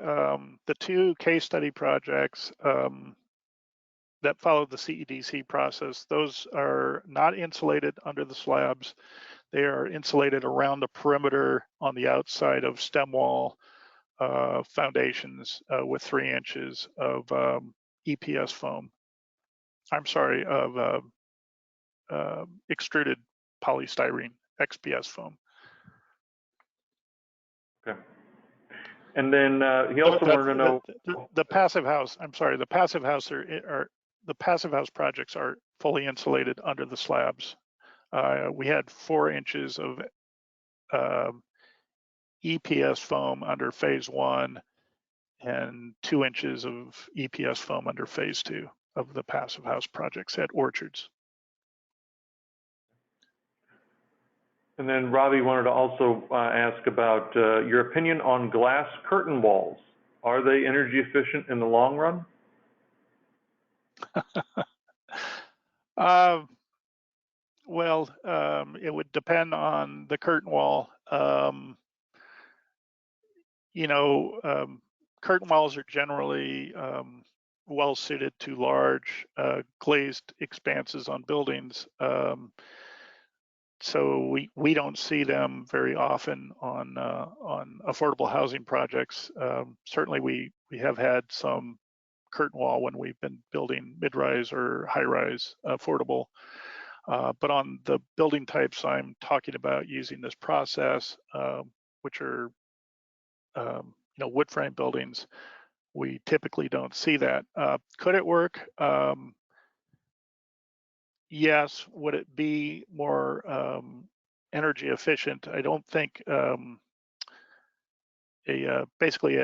two case study projects that followed the CEDC process, those are not insulated under the slabs. They are insulated around the perimeter on the outside of stem wall foundations with 3 inches of EPS foam. I'm sorry, of extruded polystyrene, XPS foam. Okay. And then he also wanted to know the passive house. I'm sorry, the passive house the passive house projects are fully insulated under the slabs. We had 4 inches of EPS foam under phase 1 and 2 inches of EPS foam under phase 2 of the passive house projects at Orchards. And then Robbie wanted to also ask about your opinion on glass curtain walls. Are they energy efficient in the long run? Well, it would depend on the curtain wall. Curtain walls are generally well suited to large glazed expanses on buildings. So we don't see them very often on affordable housing projects. Certainly we have had some curtain wall when we've been building mid-rise or high-rise affordable. But on the building types I'm talking about using this process, which are wood frame buildings, we typically don't see that. Could it work? Yes. Would it be more energy efficient? I don't think basically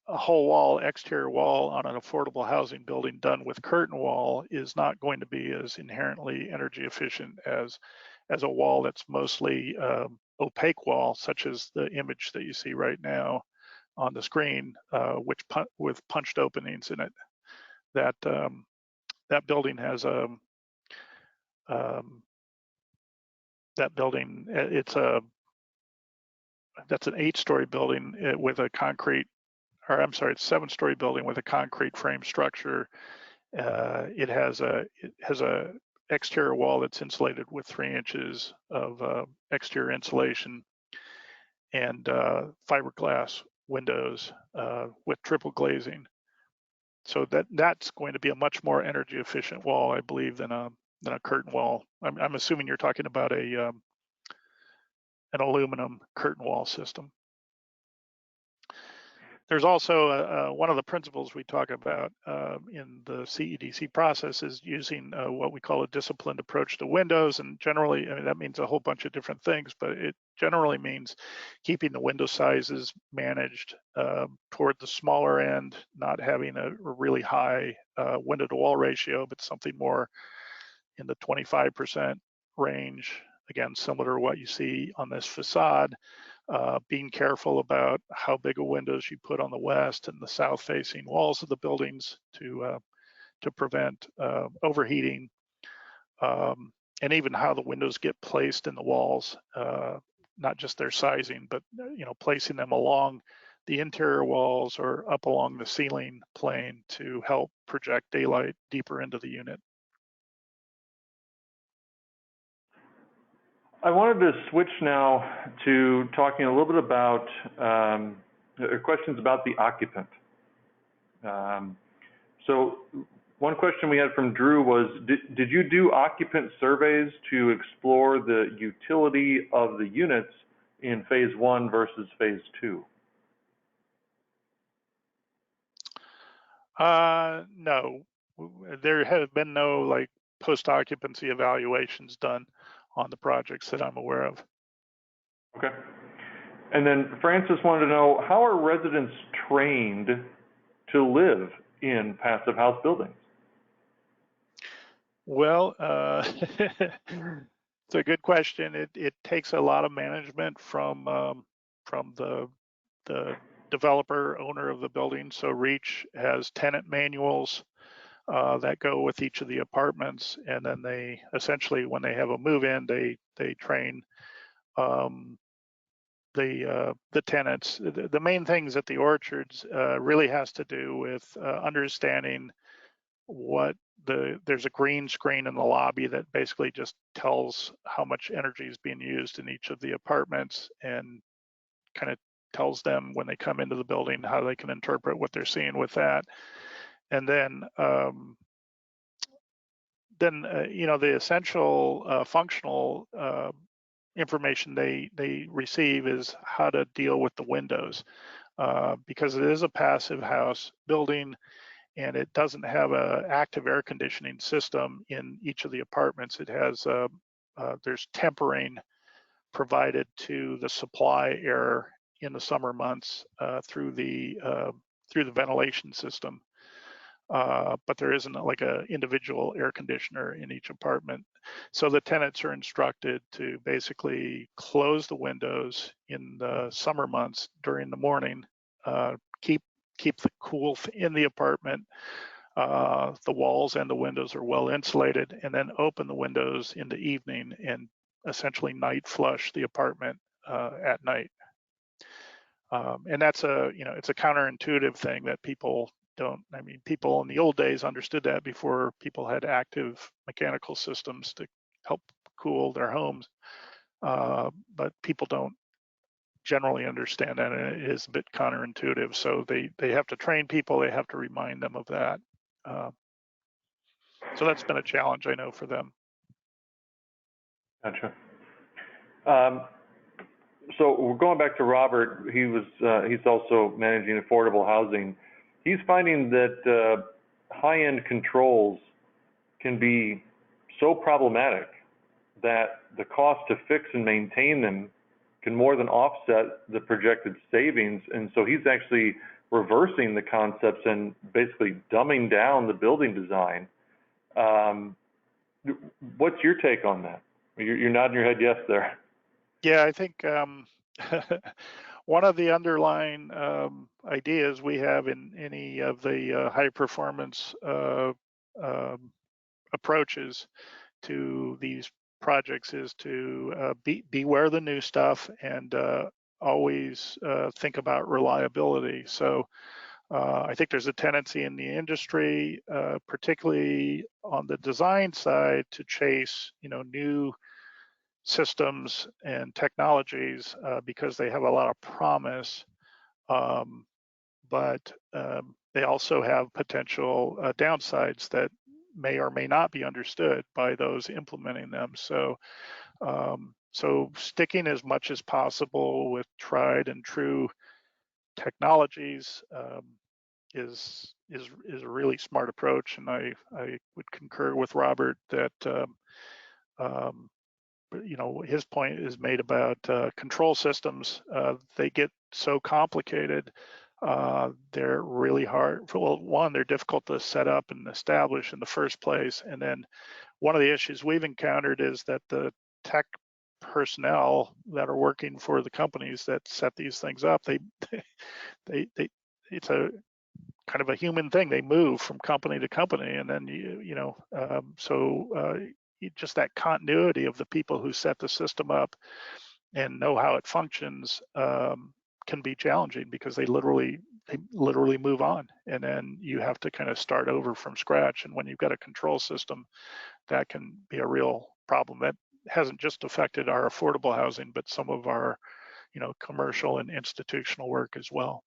a whole wall, exterior wall on an affordable housing building done with curtain wall is not going to be as inherently energy efficient as a wall that's mostly opaque wall, such as the image that you see right now on the screen, with punched openings in it. That building has that's an 8-story building with a concrete, or I'm sorry, it's a 7-story building with a concrete frame structure. It has a exterior wall that's insulated with 3 inches of exterior insulation and fiberglass windows with triple glazing. So that's going to be a much more energy efficient wall, I believe, than a curtain wall. I'm assuming you're talking about an aluminum curtain wall system. There's also one of the principles we talk about in the CEDC process is using what we call a disciplined approach to windows. And generally, that means a whole bunch of different things, but it generally means keeping the window sizes managed toward the smaller end, not having a really high window to wall ratio, but something more in the 25% range again, similar to what you see on this facade, being careful about how big of windows you put on the west and the south facing walls of the buildings to prevent overheating, and even how the windows get placed in the walls, not just their sizing, but placing them along the interior walls or up along the ceiling plane to help project daylight deeper into the unit. I wanted to switch now to talking a little bit about questions about the occupant. So one question we had from Drew was, did you do occupant surveys to explore the utility of the units in phase 1 versus phase 2? No, there have been no like post-occupancy evaluations done on the projects that I'm aware of. Okay. And then Francis wanted to know, how are residents trained to live in passive house buildings? Well, it's a good question. It takes a lot of management from the developer, owner of the building. So Reach has tenant manuals that go with each of the apartments, and then they essentially, when they have a move-in, they train the tenants. The main things at the orchards really has to do with understanding what there's a green screen in the lobby that basically just tells how much energy is being used in each of the apartments, and kind of tells them when they come into the building how they can interpret what they're seeing with that. And then the essential functional information they receive is how to deal with the windows, because it is a passive house building and it doesn't have an active air conditioning system in each of the apartments. It has there's tempering provided to the supply air in the summer months through the ventilation system. But there isn't like an individual air conditioner in each apartment. So the tenants are instructed to basically close the windows in the summer months during the morning, keep the cool in the apartment. The walls and the windows are well insulated, and then open the windows in the evening and essentially night flush the apartment at night. And that's it's a counterintuitive thing that people don't. I mean, people in the old days understood that before people had active mechanical systems to help cool their homes, but people don't generally understand that, and it is a bit counterintuitive. So they have to train people, they have to remind them of that. So that's been a challenge, I know, for them. Gotcha. So we're going back to Robert. He's also managing affordable housing. He's finding that high-end controls can be so problematic that the cost to fix and maintain them can more than offset the projected savings. And so he's actually reversing the concepts and basically dumbing down the building design. What's your take on that? You're nodding your head yes there. Yeah, I think one of the underlying ideas we have in any of the high performance approaches to these projects is to beware the new stuff and always think about reliability. So I think there's a tendency in the industry, particularly on the design side, to chase new systems and technologies because they have a lot of promise, but they also have potential downsides that may or may not be understood by those implementing them. So sticking as much as possible with tried and true technologies is a really smart approach, and I would concur with Robert that his point is made about control systems. They get so complicated. They're really hard. Well, one, they're difficult to set up and establish in the first place. And then one of the issues we've encountered is that the tech personnel that are working for the companies that set these things up, it's a kind of a human thing. They move from company to company, and then just that continuity of the people who set the system up and know how it functions can be challenging, because they literally move on, and then you have to kind of start over from scratch. And when you've got a control system, that can be a real problem. That hasn't just affected our affordable housing, but some of our commercial and institutional work as well.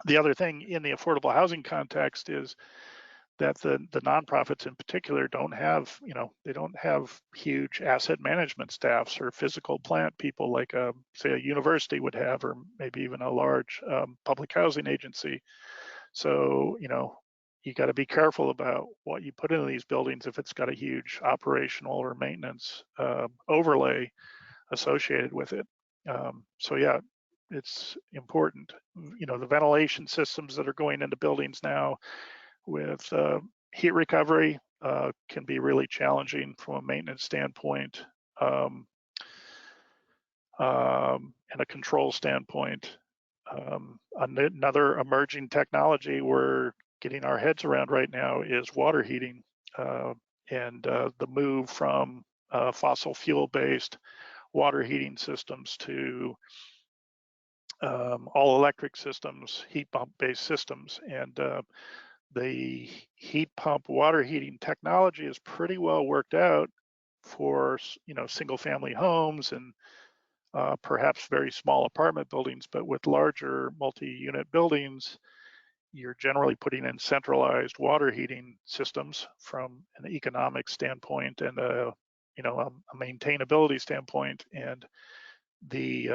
The other thing in the affordable housing context is that the nonprofits in particular don't have huge asset management staffs or physical plant people like say a university would have, or maybe even a large public housing agency. So you got to be careful about what you put into these buildings if it's got a huge operational or maintenance overlay associated with it. So yeah, it's important. The ventilation systems that are going into buildings now with heat recovery can be really challenging from a maintenance standpoint and a control standpoint. Another emerging technology we're getting our heads around right now is water heating, and the move from fossil fuel-based water heating systems to all electric systems, heat pump-based systems. And the heat pump water heating technology is pretty well worked out for single family homes and perhaps very small apartment buildings, but with larger multi-unit buildings, you're generally putting in centralized water heating systems from an economic standpoint and a maintainability standpoint. And the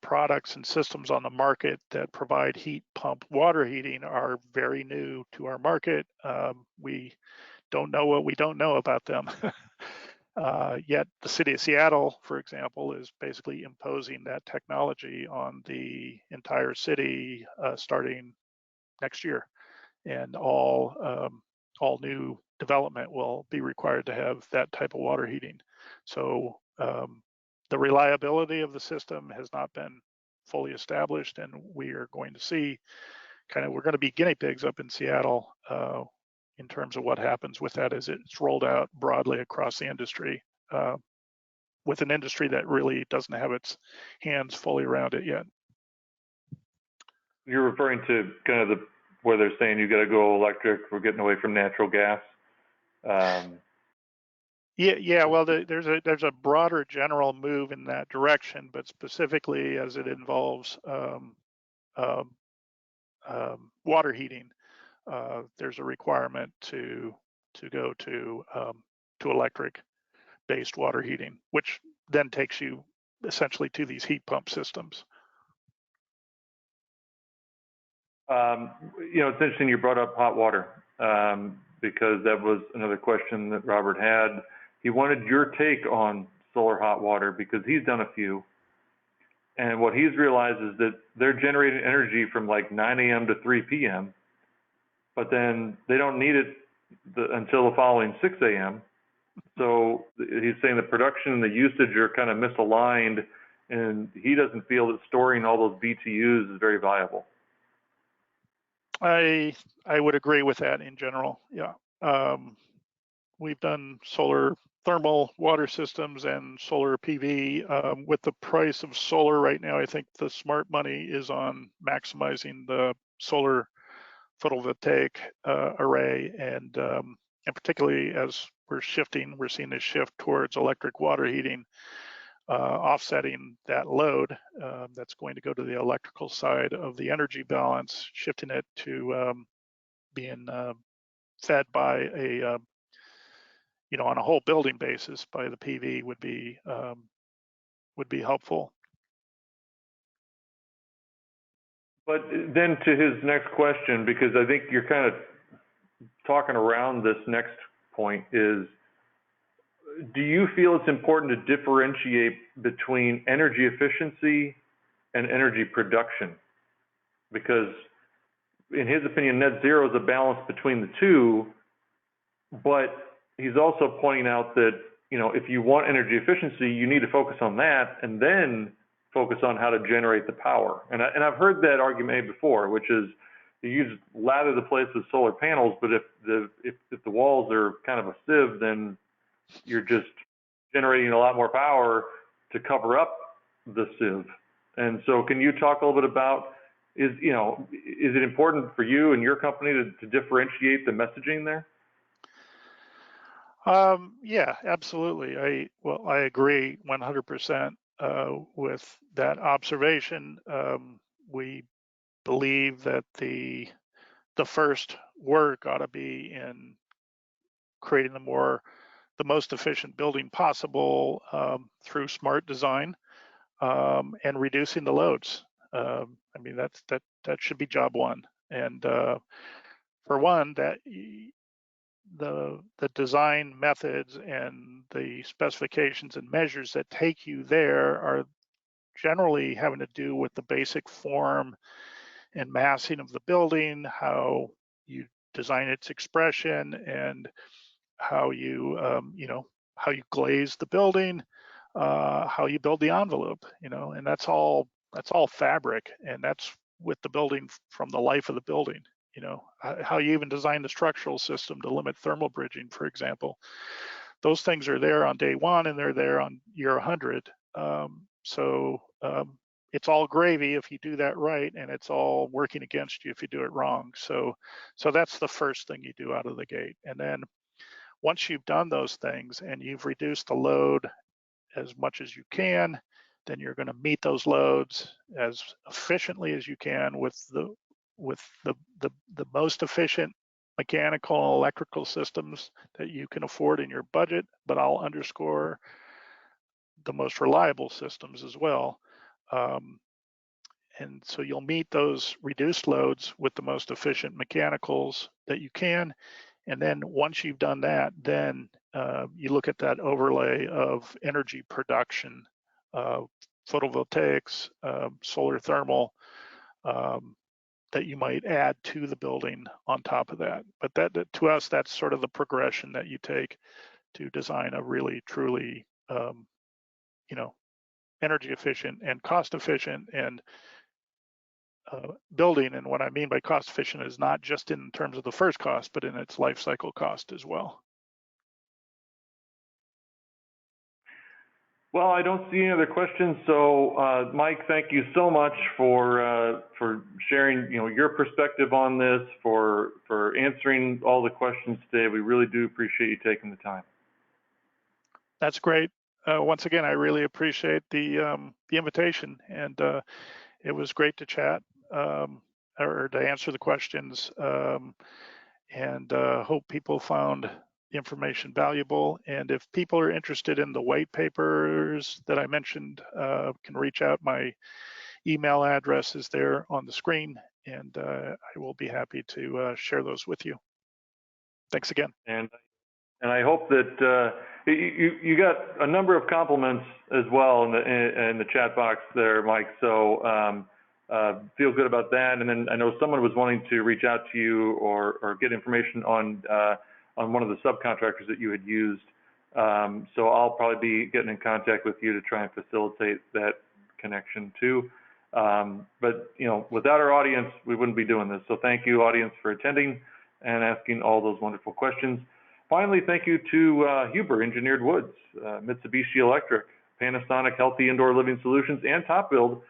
products and systems on the market that provide heat pump water heating are very new to our market. We don't know what we don't know about them. Yet the city of Seattle, for example, is basically imposing that technology on the entire city starting next year, and all new development will be required to have that type of water heating. So the reliability of the system has not been fully established, and we are going to see we're going to be guinea pigs up in Seattle in terms of what happens with that as it's rolled out broadly across the industry, with an industry that really doesn't have its hands fully around it yet. You're referring to kind of where they're saying you got to go electric, we're getting away from natural gas. Yeah. Well, there's a broader general move in that direction, but specifically as it involves water heating, there's a requirement to go to electric-based water heating, which then takes you essentially to these heat pump systems. It's interesting you brought up hot water, because that was another question that Robert had. He wanted your take on solar hot water because he's done a few. And what he's realized is that they're generating energy from like 9 a.m. to 3 p.m., but then they don't need it until the following 6 a.m. So he's saying the production and the usage are kind of misaligned, and he doesn't feel that storing all those BTUs is very viable. I would agree with that in general. Yeah. We've done solar thermal water systems and solar PV. With the price of solar right now, I think the smart money is on maximizing the solar photovoltaic array, and particularly as we're seeing a shift towards electric water heating, offsetting that load that's going to go to the electrical side of the energy balance, shifting it to being fed by a on a whole building basis by the PV would be helpful. But then to his next question, because I think you're kind of talking around this next point, is do you feel it's important to differentiate between energy efficiency and energy production? Because in his opinion, net zero is a balance between the two, but he's also pointing out that, if you want energy efficiency, you need to focus on that and then focus on how to generate the power. And I've heard that argument made before, which is you lather the place with solar panels, but if the walls are kind of a sieve, then you're just generating a lot more power to cover up the sieve. And so can you talk a little bit about, is it important for you and your company to differentiate the messaging there? Yeah, absolutely. I agree 100% with that observation. We believe that the first work ought to be in creating the most efficient building possible through smart design and reducing the loads. I mean, that should be job one. And for one, that the design methods and the specifications and measures that take you there are generally having to do with the basic form and massing of the building, how you design its expression, and how you how you glaze the building, how you build the envelope, and that's all fabric, and that's with the building from the life of the building. How you even design the structural system to limit thermal bridging, for example. Those things are there on day one and they're there on year 100. It's all gravy if you do that right, and it's all working against you if you do it wrong. So that's the first thing you do out of the gate. And then once you've done those things and you've reduced the load as much as you can, then you're going to meet those loads as efficiently as you can with the most efficient mechanical and electrical systems that you can afford in your budget, but I'll underscore the most reliable systems as well. And so you'll meet those reduced loads with the most efficient mechanicals that you can. And then once you've done that, then you look at that overlay of energy production, photovoltaics, solar thermal, that you might add to the building on top of that. But that to us, that's sort of the progression that you take to design a really, truly, energy efficient and cost efficient and building. And what I mean by cost efficient is not just in terms of the first cost, but in its life cycle cost as well. Well, I don't see any other questions. So, Mike, thank you so much for sharing, your perspective on this, for answering all the questions today. We really do appreciate you taking the time. That's great. Once again, I really appreciate the invitation, and it was great to chat or to answer the questions, and hope people found the information valuable. And if people are interested in the white papers that I mentioned, can reach out. My email address is there on the screen, and I will be happy to share those with you. Thanks again. And I hope that you got a number of compliments as well in the chat box there, Mike. So feel good about that. And then I know someone was wanting to reach out to you or get information on one of the subcontractors that you had used. So I'll probably be getting in contact with you to try and facilitate that connection too. But without our audience, we wouldn't be doing this. So thank you, audience, for attending and asking all those wonderful questions. Finally, thank you to Huber Engineered Woods, Mitsubishi Electric, Panasonic Healthy Indoor Living Solutions, and TopBuild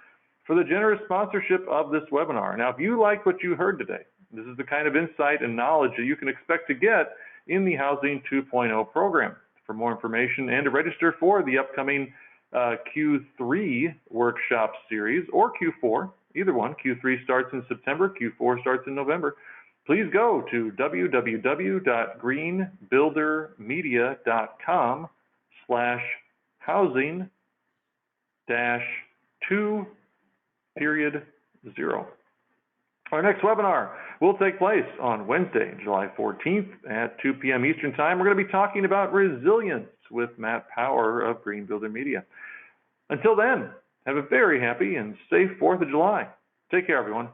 for the generous sponsorship of this webinar. Now, if you like what you heard today, this is the kind of insight and knowledge that you can expect to get in the Housing 2.0 program. For more information and to register for the upcoming Q3 workshop series or Q4, either one, Q3 starts in September, Q4 starts in November, please go to www.greenbuildermedia.com/housing-2.0. Our next webinar will take place on Wednesday, July 14th at 2 p.m. Eastern Time. We're going to be talking about resilience with Matt Power of Green Builder Media. Until then, have a very happy and safe 4th of July. Take care, everyone.